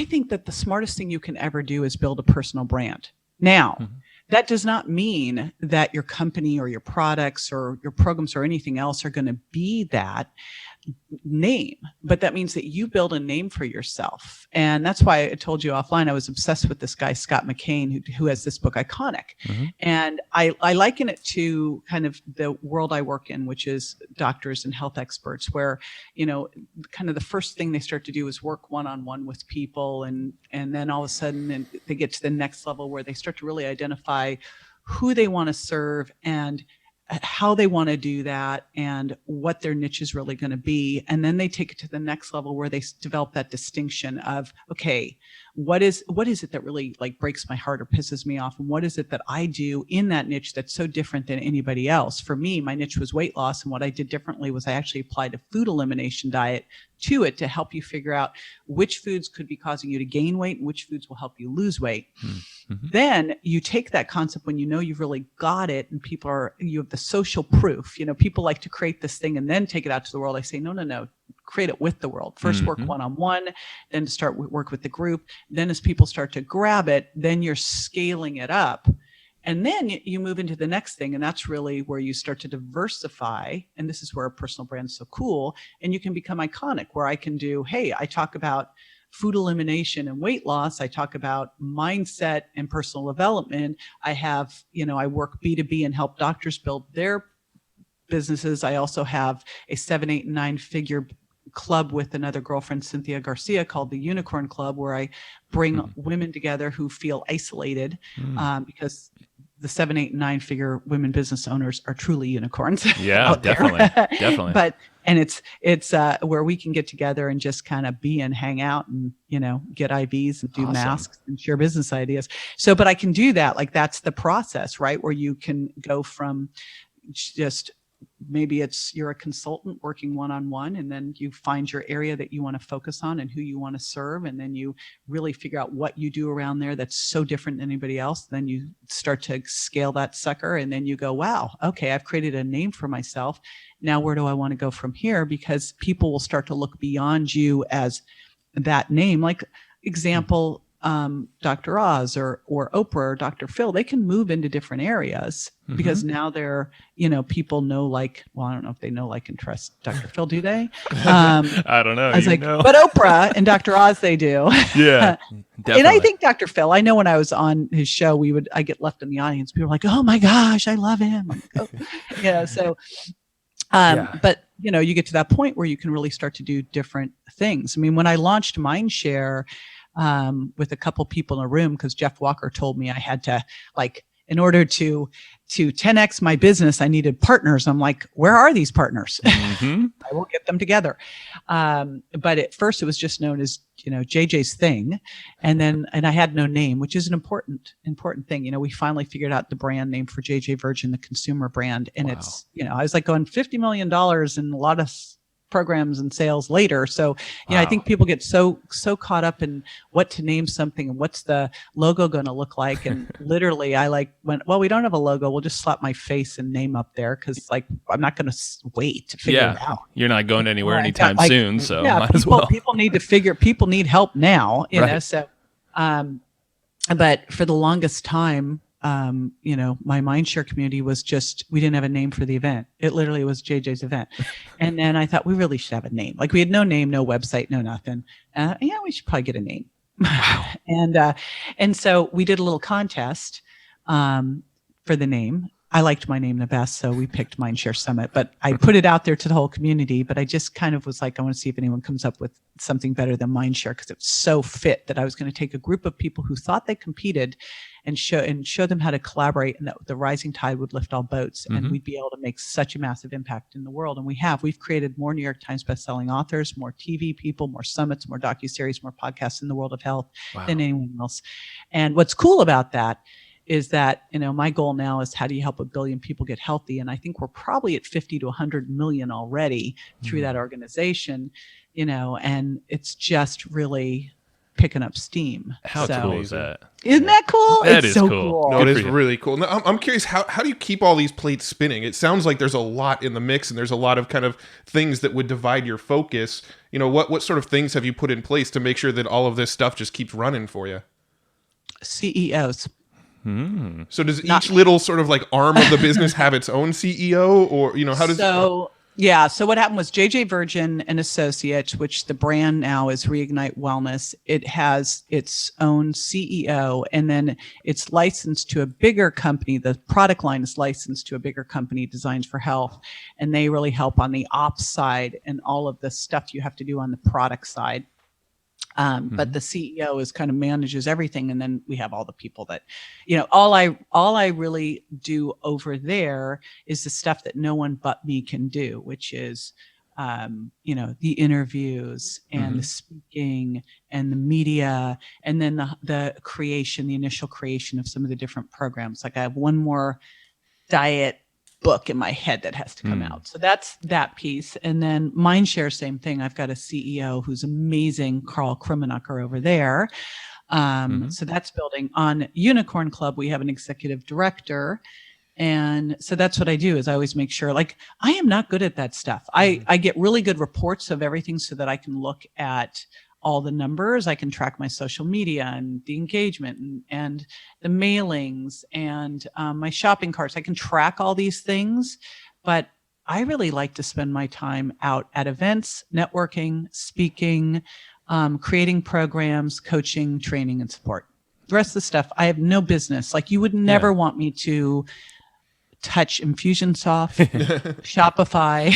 think that the smartest thing you can ever do is build a personal brand. Now, that does not mean that your company or your products or your programs or anything else are going to be that. name, but that means that you build a name for yourself. And that's why I told you offline, I was obsessed with this guy, Scott McCain, who has this book, Iconic. And I liken it to kind of the world I work in, which is doctors and health experts, where, kind of the first thing they start to do is work one-on-one with people. And then all of a sudden they get to the next level where they start to really identify who they want to serve and how they want to do that and what their niche is really going to be. And then they take it to the next level where they develop that distinction of, okay, what is it that really like breaks my heart or pisses me off? And what is it that I do in that niche that's so different than anybody else? For me, my niche was weight loss. And what I did differently was I actually applied a food elimination diet to it to help you figure out which foods could be causing you to gain weight and which foods will help you lose weight. Then you take that concept when you've really got it and you have the social proof. People like to create this thing and then take it out to the world. I say, no, create it with the world. First work one-on-one, then to start work with the group. Then as people start to grab it, then you're scaling it up. And then you move into the next thing. And that's really where you start to diversify. And this is where a personal brand is so cool. And you can become iconic, where I can do, hey, I talk about food elimination and weight loss. I talk about mindset and personal development. I have, I work B2B and help doctors build their businesses. I also have a 7, 8, and 9 figure club with another girlfriend, Cynthia Garcia, called the Unicorn Club, where I bring women together who feel isolated because the 7, 8, and 9 figure women business owners are truly unicorns. Yeah, definitely. And it's where we can get together and just kind of be and hang out and, get IVs and do masks and share business ideas. So, but I can do that. Like that's the process, right? Where you can go from just, maybe you're a consultant working one-on-one, and then you find your area that you want to focus on and who you want to serve. And then you really figure out what you do around there that's so different than anybody else. Then you start to scale that sucker. And then you go, wow, okay, I've created a name for myself. Now, where do I want to go from here? Because people will start to look beyond you as that name. Like example, Dr. Oz or Oprah or Dr. Phil, they can move into different areas because now they're, people know, I don't know if they know, like, and trust Dr. Phil, do they? I don't know. I was but Oprah and Dr. Oz, they do. Yeah, definitely. And I think Dr. Phil, I know when I was on his show, I get left in the audience. People were like, oh my gosh, I love him. I'm like, oh. So, but you get to that point where you can really start to do different things. I mean, when I launched Mindshare, with a couple people in a room, because Jeff Walker told me I had to, in order to 10x my business, I needed partners. I'm like, where are these partners? I will get them together. But at first it was just known as, JJ's thing. And I had no name, which is an important thing. We finally figured out the brand name for JJ Virgin, the consumer brand. And it's, I was like going $50 million and a lot of programs and sales later. So, I think people get so caught up in what to name something and what's the logo going to look like. And literally I went, well, we don't have a logo. We'll just slap my face and name up there. Cause I'm not going to wait to figure it out. You're not going anywhere anytime soon. So might as well. People need help now, know? So, but for the longest time, my Mindshare community was we didn't have a name for the event. It literally was JJ's event. And then I thought we really should have a name. Like we had no name, no website, no nothing. We should probably get a name. Wow. And so we did a little contest, for the name. I liked my name the best, so we picked Mindshare Summit, but I put it out there to the whole community, but I just kind of was like, I want to see if anyone comes up with something better than Mindshare, because it's so fit that I was going to take a group of people who thought they competed and show them how to collaborate, and that the rising tide would lift all boats, and we'd be able to make such a massive impact in the world. And we've created more New York Times bestselling authors, more TV people, more summits, more docuseries, more podcasts in the world of health than anyone else. And what's cool about that is that, my goal now is how do you help 1 billion people get healthy? And I think we're probably at 50 to 100 million already through that organization, and it's just really picking up steam. How cool is that? Isn't that cool? That is so cool. No, it is really cool. Now, I'm curious, how do you keep all these plates spinning? It sounds like there's a lot in the mix and there's a lot of kind of things that would divide your focus. What sort of things have you put in place to make sure that all of this stuff just keeps running for you? CEOs. So does each little sort of arm of the business have its own CEO, or how does? Yeah. So what happened was JJ Virgin and Associates, which the brand now is Reignite Wellness. It has its own CEO, and then it's licensed to a bigger company. The product line is licensed to a bigger company, Designs for Health, and they really help on the ops side and all of the stuff you have to do on the product side. But the CEO is kind of manages everything, and then we have all the people that, all I really do over there is the stuff that no one but me can do, which is, the interviews and the speaking and the media, and then the initial creation of some of the different programs. Like I have one more diet book in my head that has to come out. So that's that piece. And then Mindshare, same thing. I've got a CEO who's amazing, Carl Krimenacher over there. So that's building. On Unicorn Club, we have an executive director. And so that's what I do is I always make sure, like, I am not good at that stuff. I get really good reports of everything so that I can look at all the numbers. I can track my social media and the engagement and the mailings and my shopping carts. I can track all these things, but I really like to spend my time out at events, networking, speaking, creating programs, coaching, training, and support. The rest of the stuff, I have no business. Like you would never want me to touch Infusionsoft, Shopify.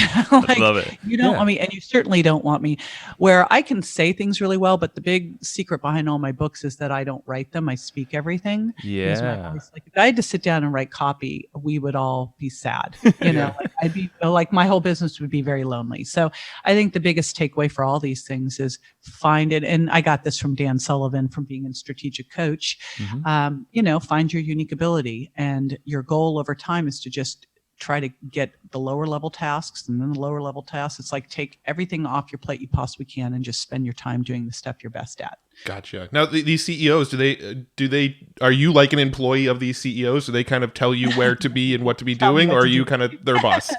Like, love it. You don't want me, and you certainly don't want me. Where I can say things really well, but the big secret behind all my books is that I don't write them. I speak everything. Yeah. Like if I had to sit down and write copy, we would all be sad. Like I'd be like my whole business would be very lonely. So I think the biggest takeaway for all these things is find it. And I got this from Dan Sullivan from being a strategic coach. Find your unique ability, and your goal over time is to just try to get the lower level tasks, and then the lower level tasks. It's like take everything off your plate you possibly can and just spend your time doing the stuff you're best at. Gotcha. Now these CEOs, are you like an employee of these CEOs? Do they kind of tell you where to be and what to be doing, or are you kind of their boss?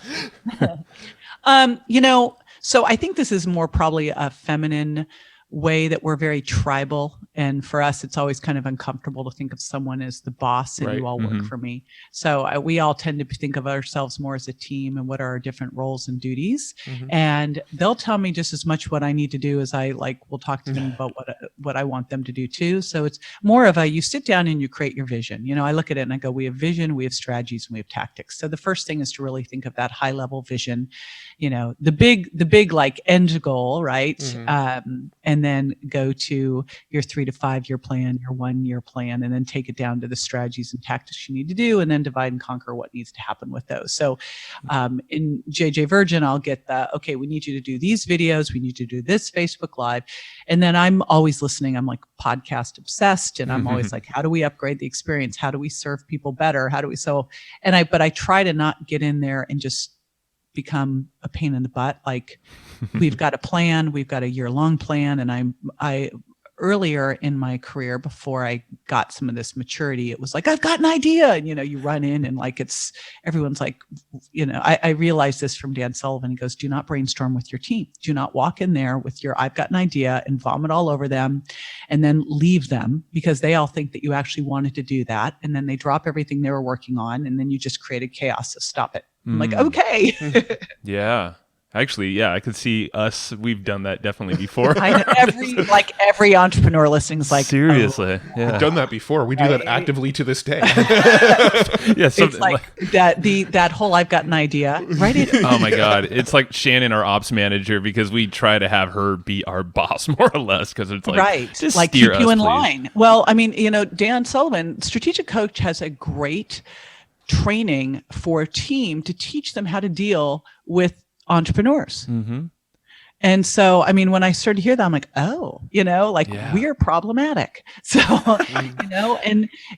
So I think this is more probably a feminine way that we're very tribal. And for us, it's always kind of uncomfortable to think of someone as the boss and you all work for me. So we all tend to think of ourselves more as a team and what are our different roles and duties. And they'll tell me just as much what I need to do as we'll talk to them about what I want them to do too. So it's more of you sit down and you create your vision. I look at it and I go, we have vision, we have strategies, and we have tactics. So the first thing is to really think of that high level vision, the big like end goal, right? And then go to your 3 to 5 year plan, your 1 year plan, and then take it down to the strategies and tactics you need to do, and then divide and conquer what needs to happen with those. So in JJ Virgin, I'll get okay, we need you to do these videos. We need you to do this Facebook Live. And then I'm always listening. I'm like podcast obsessed. And I'm always like, how do we upgrade the experience? How do we serve people better? But I try to not get in there and just become a pain in the butt. Like we've got a plan, we've got a year-long plan. And I earlier in my career, before I got some of this maturity, it was like, I've got an idea. And, you run in and like, everyone's like, I realized this from Dan Sullivan. He goes, do not brainstorm with your team. Do not walk in there with your, I've got an idea, and vomit all over them and then leave them, because they all think that you actually wanted to do that. And then they drop everything they were working on, and then you just created chaos. So stop it. I'm like, okay. Yeah. Actually, I could see us. We've done that definitely before. every entrepreneur listening is like, seriously, We've done that before. We do that actively to this day. It's like that whole I've got an idea. Write it. Oh my God, it's like Shannon, our ops manager, because we try to have her be our boss more or less, because it's like just like keep you in line. Well, I mean, Dan Sullivan, strategic coach, has a great training for a team to teach them how to deal with entrepreneurs. And so, I mean, when I started to hear that, I'm like, we're problematic. So,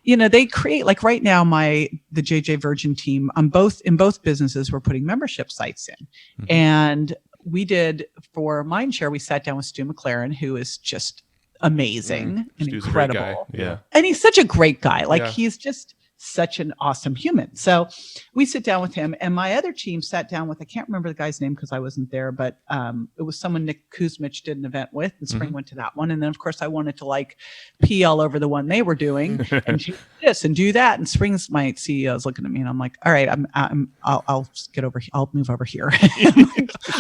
they create, like right now, the JJ Virgin team, in both businesses, we're putting membership sites in. And we did for Mindshare, we sat down with Stu McLaren, who is just amazing and Stu's incredible. A great guy. Yeah. And he's such a great guy. Like he's just such an awesome human. So we sit down with him, and my other team sat down with, I can't remember the guy's name because I wasn't there, but it was someone Nick Kuzmich did an event with, and Spring went to that one. And then of course I wanted to like pee all over the one they were doing and do this and do that. And Spring's my CEO is looking at me, and I'm like, all right, I'll get over here. I'll move over here.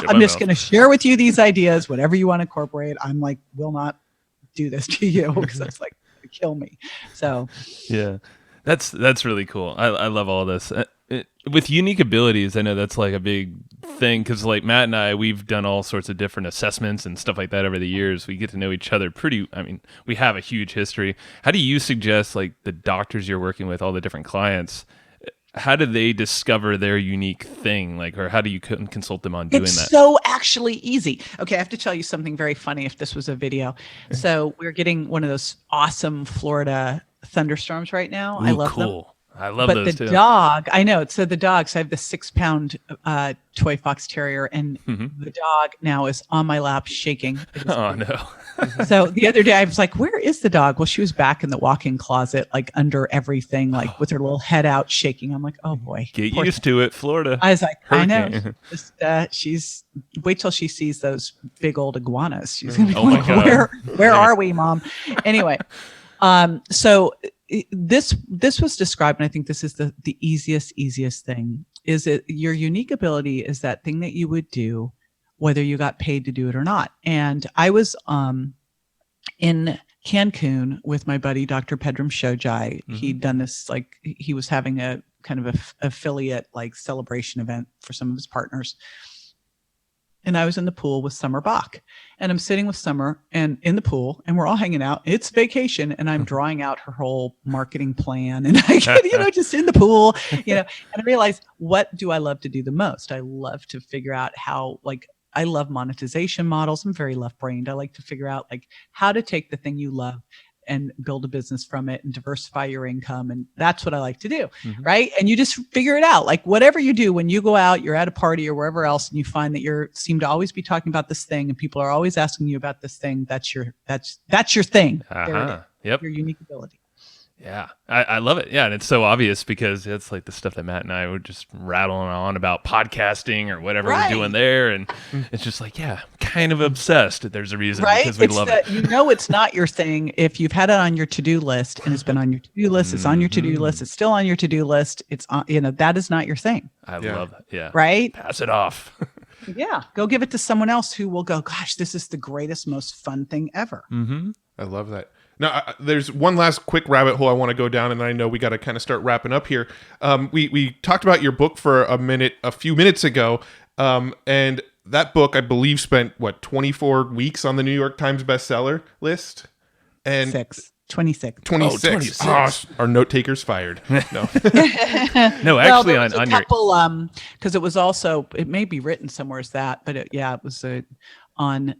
I'm just going to share with you these ideas, whatever you want to incorporate. I'm like, will not do this to you because that's like kill me. So yeah, that's really cool. I love all this. With unique abilities, I know that's like a big thing because like Matt and I, we've done all sorts of different assessments and stuff like that over the years. We get to know each other we have a huge history. How do you suggest like the doctors you're working with, all the different clients, how do they discover their unique thing? Like, or how do you consult them on doing that? It's so actually easy. Okay, I have to tell you something very funny if this was a video. So we're getting one of those awesome Florida thunderstorms right now. Ooh, I love cool. them. I love but those the too. dog, I know. So the dog, so I have the 6-pound toy fox terrier, and the dog now is on my lap shaking. Oh no. So the other day I was like, where is the dog? Well, she was back in the walk-in closet, like under everything, like with her little head out shaking. I'm like, oh boy. Get used to it, Florida. I was like, Hurricane. I know. Just, wait till she sees those big old iguanas. She's gonna be Oh my like, God. where are we, Mom? Anyway, so this was described, and I think this is the easiest thing, is it your unique ability is that thing that you would do whether you got paid to do it or not. And I was in Cancun with my buddy Dr. Pedram Shojai. He'd done this, like he was having a kind of a affiliate like celebration event for some of his partners. And I was in the pool with Summer Bach, and I'm sitting with Summer and in the pool, and we're all hanging out. It's vacation, and I'm drawing out her whole marketing plan, and I get, just in the pool, and I realized, what do I love to do the most? I love to figure out how, like, I love monetization models. I'm very left-brained. I like to figure out like how to take the thing you love and build a business from it and diversify your income. And that's what I like to do. Right. And you just figure it out. Like whatever you do, when you go out, you're at a party or wherever else, and you find that you seem to always be talking about this thing, and people are always asking you about this thing. That's your thing. Yep. Your unique ability. Yeah, I love it. Yeah, and it's so obvious because it's like the stuff that Matt and I were just rattling on about podcasting or whatever we're doing there, and it's just like, yeah, kind of obsessed. There's a reason because we love it. It's not your thing if you've had it on your to-do list and it's been on your to-do list. It's on your to-do list. It's still on your to-do list. It's on. That is not your thing. I love it. Yeah. Right. Pass it off. Yeah. Go give it to someone else who will go, gosh, this is the greatest, most fun thing ever. I love that. Now, there's one last quick rabbit hole I want to go down, and I know we got to kind of start wrapping up here. We talked about your book for a few minutes ago, and that book, I believe, spent 24 weeks on the New York Times bestseller list, and 26. 26. Oh, our note takers fired. No, no, actually, on a couple, because it was also, it may be written somewhere as that, but it was on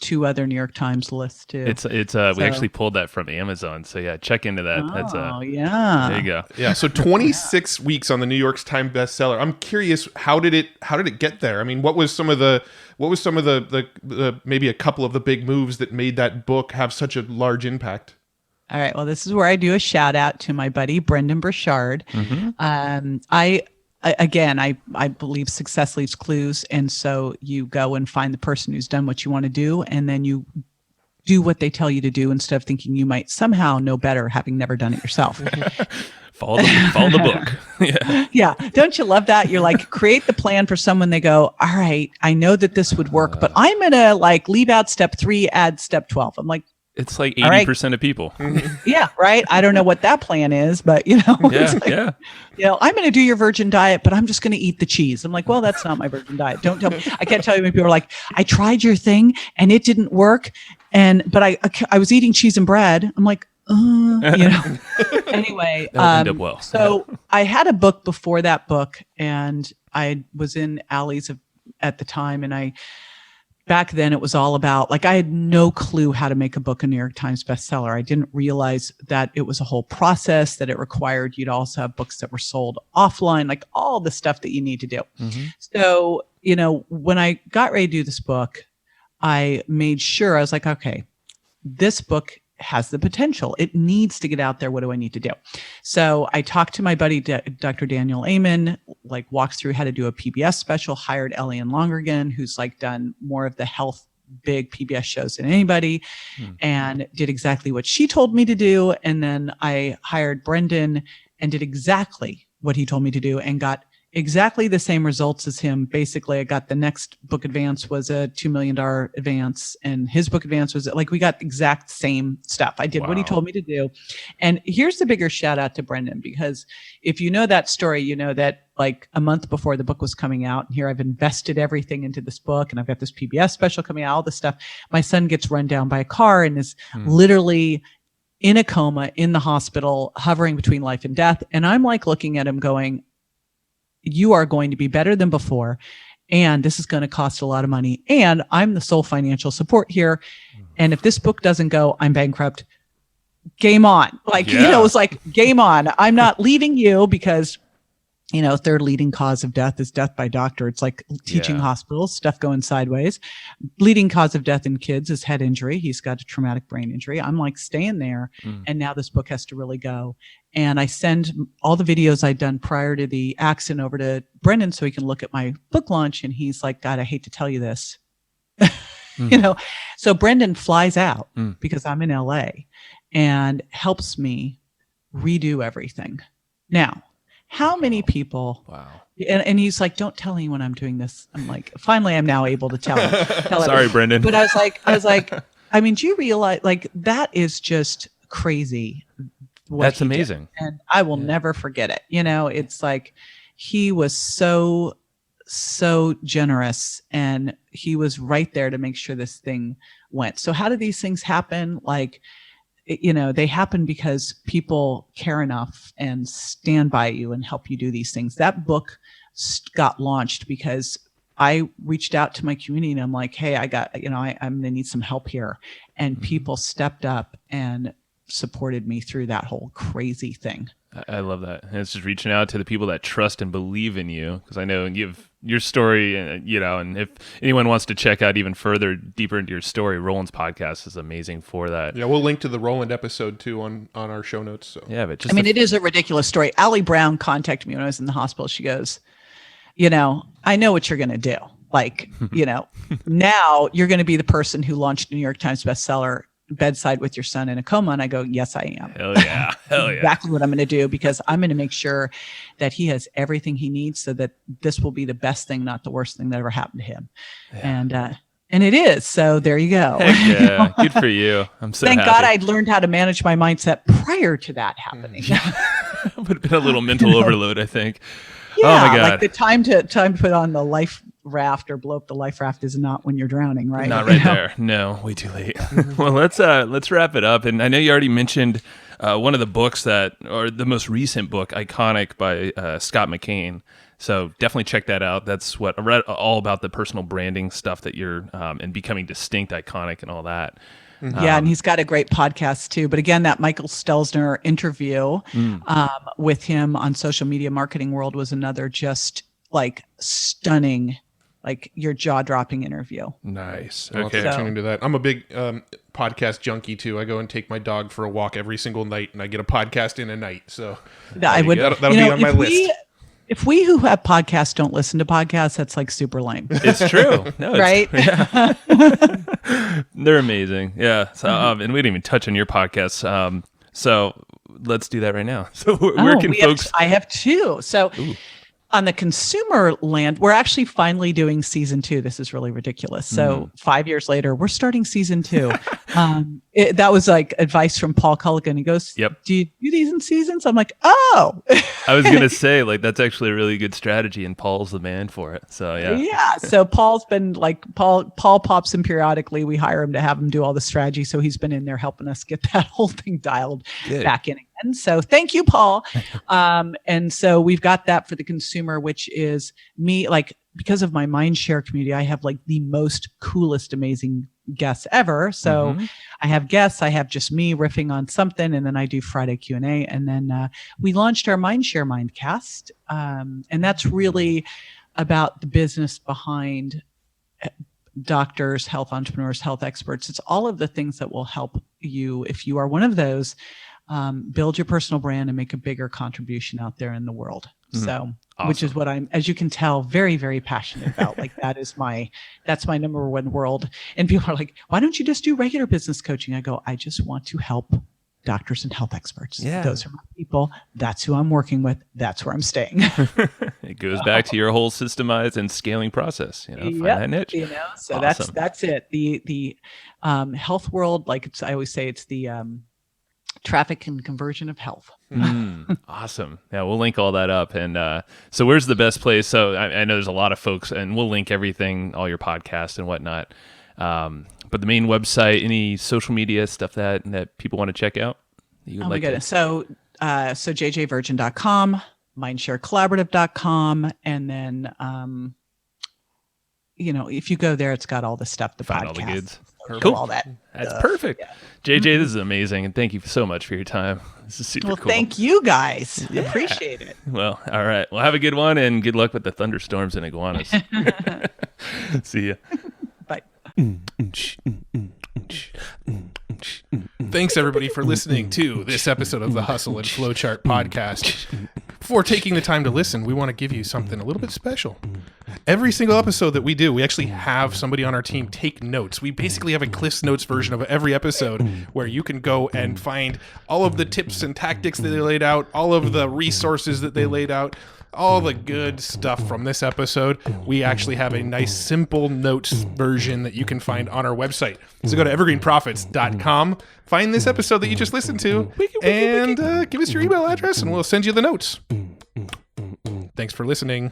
2 other New York Times lists too. We actually pulled that from Amazon, so yeah, check into that. That's yeah. There you go. Yeah, so 26 weeks on the New York Times bestseller. I'm curious, how did it get there? I mean, what was some of the maybe a couple of the big moves that made that book have such a large impact? All right. Well, this is where I do a shout out to my buddy Brendan Burchard. I believe success leaves clues. And so you go and find the person who's done what you want to do, and then you do what they tell you to do instead of thinking you might somehow know better, having never done it yourself. Follow the book. Yeah. Yeah. Don't you love that? You're like, create the plan for someone. They go, all right, I know that this would work, but I'm going to leave out step 3, add step 12. I'm like, it's like 80% of people. Yeah, right. I don't know what that plan is, but I'm going to do your virgin diet, but I'm just going to eat the cheese. I'm like, well, that's not my virgin diet. Don't tell me. I can't tell you when people are like, I tried your thing and it didn't work, but I was eating cheese and bread. I'm like, Anyway, end up well. So I had a book before that book, and I was in Alley's at the time, and back then it was all about, I had no clue how to make a book a New York Times bestseller. I didn't realize that it was a whole process, that it required you to also have books that were sold offline, all the stuff that you need to do. So, when I got ready to do this book, I made sure, I was like, okay, this book has the potential. It needs to get out there. What do I need to do? So I talked to my buddy, Dr. Daniel Amen, like walked through how to do a PBS special, hired Elian Longergan, who's like done more of the health big PBS shows than anybody, and did exactly what she told me to do. And then I hired Brendan and did exactly what he told me to do and got exactly the same results as him. Basically, I got the next book advance was a $2 million advance, and his book advance was like, we got exact same stuff. I did what he told me to do. And here's the bigger shout out to Brendan, because if you know that story, you know that like a month before the book was coming out, and here I've invested everything into this book, and I've got this PBS special coming out, all this stuff. My son gets run down by a car and is literally in a coma in the hospital, hovering between life and death. And I'm like looking at him going, you are going to be better than before. And this is going to cost a lot of money. And I'm the sole financial support here. And if this book doesn't go, I'm bankrupt. Game on. Like, you know, it's like game on. I'm not leaving you because, you know, third leading cause of death is death by doctor. It's like teaching hospitals, stuff going sideways. Leading cause of death in kids is head injury. He's got a traumatic brain injury. I'm like staying there. And now this book has to really go. And I send all the videos I'd done prior to the accident over to Brendan so he can look at my book launch. And he's like, God, I hate to tell you this. You know, so Brendan flies out because I'm in LA and helps me redo everything. Now, how many people, and he's like, don't tell anyone I'm doing this. I'm like, finally, I'm now able to tell him. Sorry, Brendan. But I was like, I mean, do you realize, like, that is just crazy. That's amazing. Did. And I will never forget it. You know, it's like, he was so generous, and he was right there to make sure this thing went. So how do these things happen? Like, you know, they happen because people care enough and stand by you and help you do these things. That book got launched because I reached out to my community and I'm like, hey, I got, you know, I'm going to need some help here. And people stepped up and supported me through that whole crazy thing. I love that. And it's just reaching out to the people that trust and believe in you, because I know you have your story, you know, and if anyone wants to check out even further, deeper into your story, Roland's podcast is amazing for that. Yeah, we'll link to the Roland episode too on our show notes. So. Yeah, but just I mean, it is a ridiculous story. Allie Brown contacted me when I was in the hospital. She goes, you know, I know what you're going to do. Like, you know, now you're going to be the person who launched a New York Times bestseller, Bedside with Your Son in a Coma. And I go, yes, I am. Hell yeah. Hell yeah. Exactly what I'm going to do, because I'm going to make sure that he has everything he needs so that this will be the best thing, not the worst thing that ever happened to him. Yeah. And it is. So there you go. Heck yeah. Good for you. I'm so Thank happy. God I'd learned how to manage my mindset prior to that happening. Would have been a little mental overload, I think. Yeah, oh my God. like the time to put on the life raft or blow up the life raft is not when you're drowning, right? Not right there. No, way too late. Well, let's wrap it up. And I know you already mentioned one of the books or the most recent book, Iconic by Scott McKain. So definitely check that out. That's what I read, all about the personal branding stuff that you're and becoming distinct, iconic, and all that. Yeah, and he's got a great podcast too. But again, that Michael Stelzner interview with him on Social Media Marketing World was another just like stunning, like your jaw-dropping interview. Nice. Okay, tune into that. I'm a big podcast junkie too. I go and take my dog for a walk every single night, and I get a podcast in a night. So I would. That'll be on my list. If we who have podcasts don't listen to podcasts, that's like super lame. It's true. No, right? Yeah. They're amazing. Yeah. So, and we didn't even touch on your podcasts. So let's do that right now. So where can folks? I have two. So on the consumer land, we're actually finally doing season 2. This is really ridiculous. So 5 years later, we're starting season 2. That was like advice from Paul Culligan. He goes, "Yep. Do you do these in seasons?" I'm like, "Oh." I was gonna say, like, that's actually a really good strategy, and Paul's the man for it. So yeah. Yeah. So Paul's been like Paul pops in periodically. We hire him to have him do all the strategy. So he's been in there helping us get that whole thing dialed back in again. So thank you, Paul. And so we've got that for the consumer, which is me, like, because of my Mindshare community, I have like the most coolest, amazing guests ever. So I have guests, I have just me riffing on something, and then I do Friday Q&A. And then we launched our Mindshare Mindcast. And that's really about the business behind doctors, health entrepreneurs, health experts. It's all of the things that will help you, if you are one of those, build your personal brand and make a bigger contribution out there in the world. So, awesome. Which is what I'm, as you can tell, very, very passionate about. Like that's my number one world. And people are like, why don't you just do regular business coaching? I go, I just want to help doctors and health experts. Yeah. Those are my people. That's who I'm working with. That's where I'm staying. It goes back to your whole systemized and scaling process. Find that niche. So awesome. That's it. The health world, like I always say, it's the traffic and conversion of health. Awesome. Yeah, we'll link all that up. And so where's the best place? So I know there's a lot of folks, and we'll link everything, all your podcasts and whatnot. But the main website, any social media stuff that people want to check out? Oh my goodness. So jjvirgin.com, mindsharecollaborative.com, and then if you go there, it's got all the stuff, the find podcasts, all the goods. Cool. All that. That's perfect. Yeah. JJ, this is amazing, and thank you so much for your time. This is super cool. Thank you guys. Yeah. Appreciate it. Well, all right. Well, have a good one, and good luck with the thunderstorms and iguanas. See ya. Bye. Thanks, everybody, for listening to this episode of the Hustle and Flowchart podcast. Before taking the time to listen, we want to give you something a little bit special. Every single episode that we do, we actually have somebody on our team take notes. We basically have a Cliff's Notes version of every episode where you can go and find all of the tips and tactics that they laid out, all of the resources that they laid out, all the good stuff from this episode. We actually have a nice simple notes version that you can find on our website. So go to evergreenprofits.com, find this episode that you just listened to, and give us your email address and we'll send you the notes. Thanks for listening.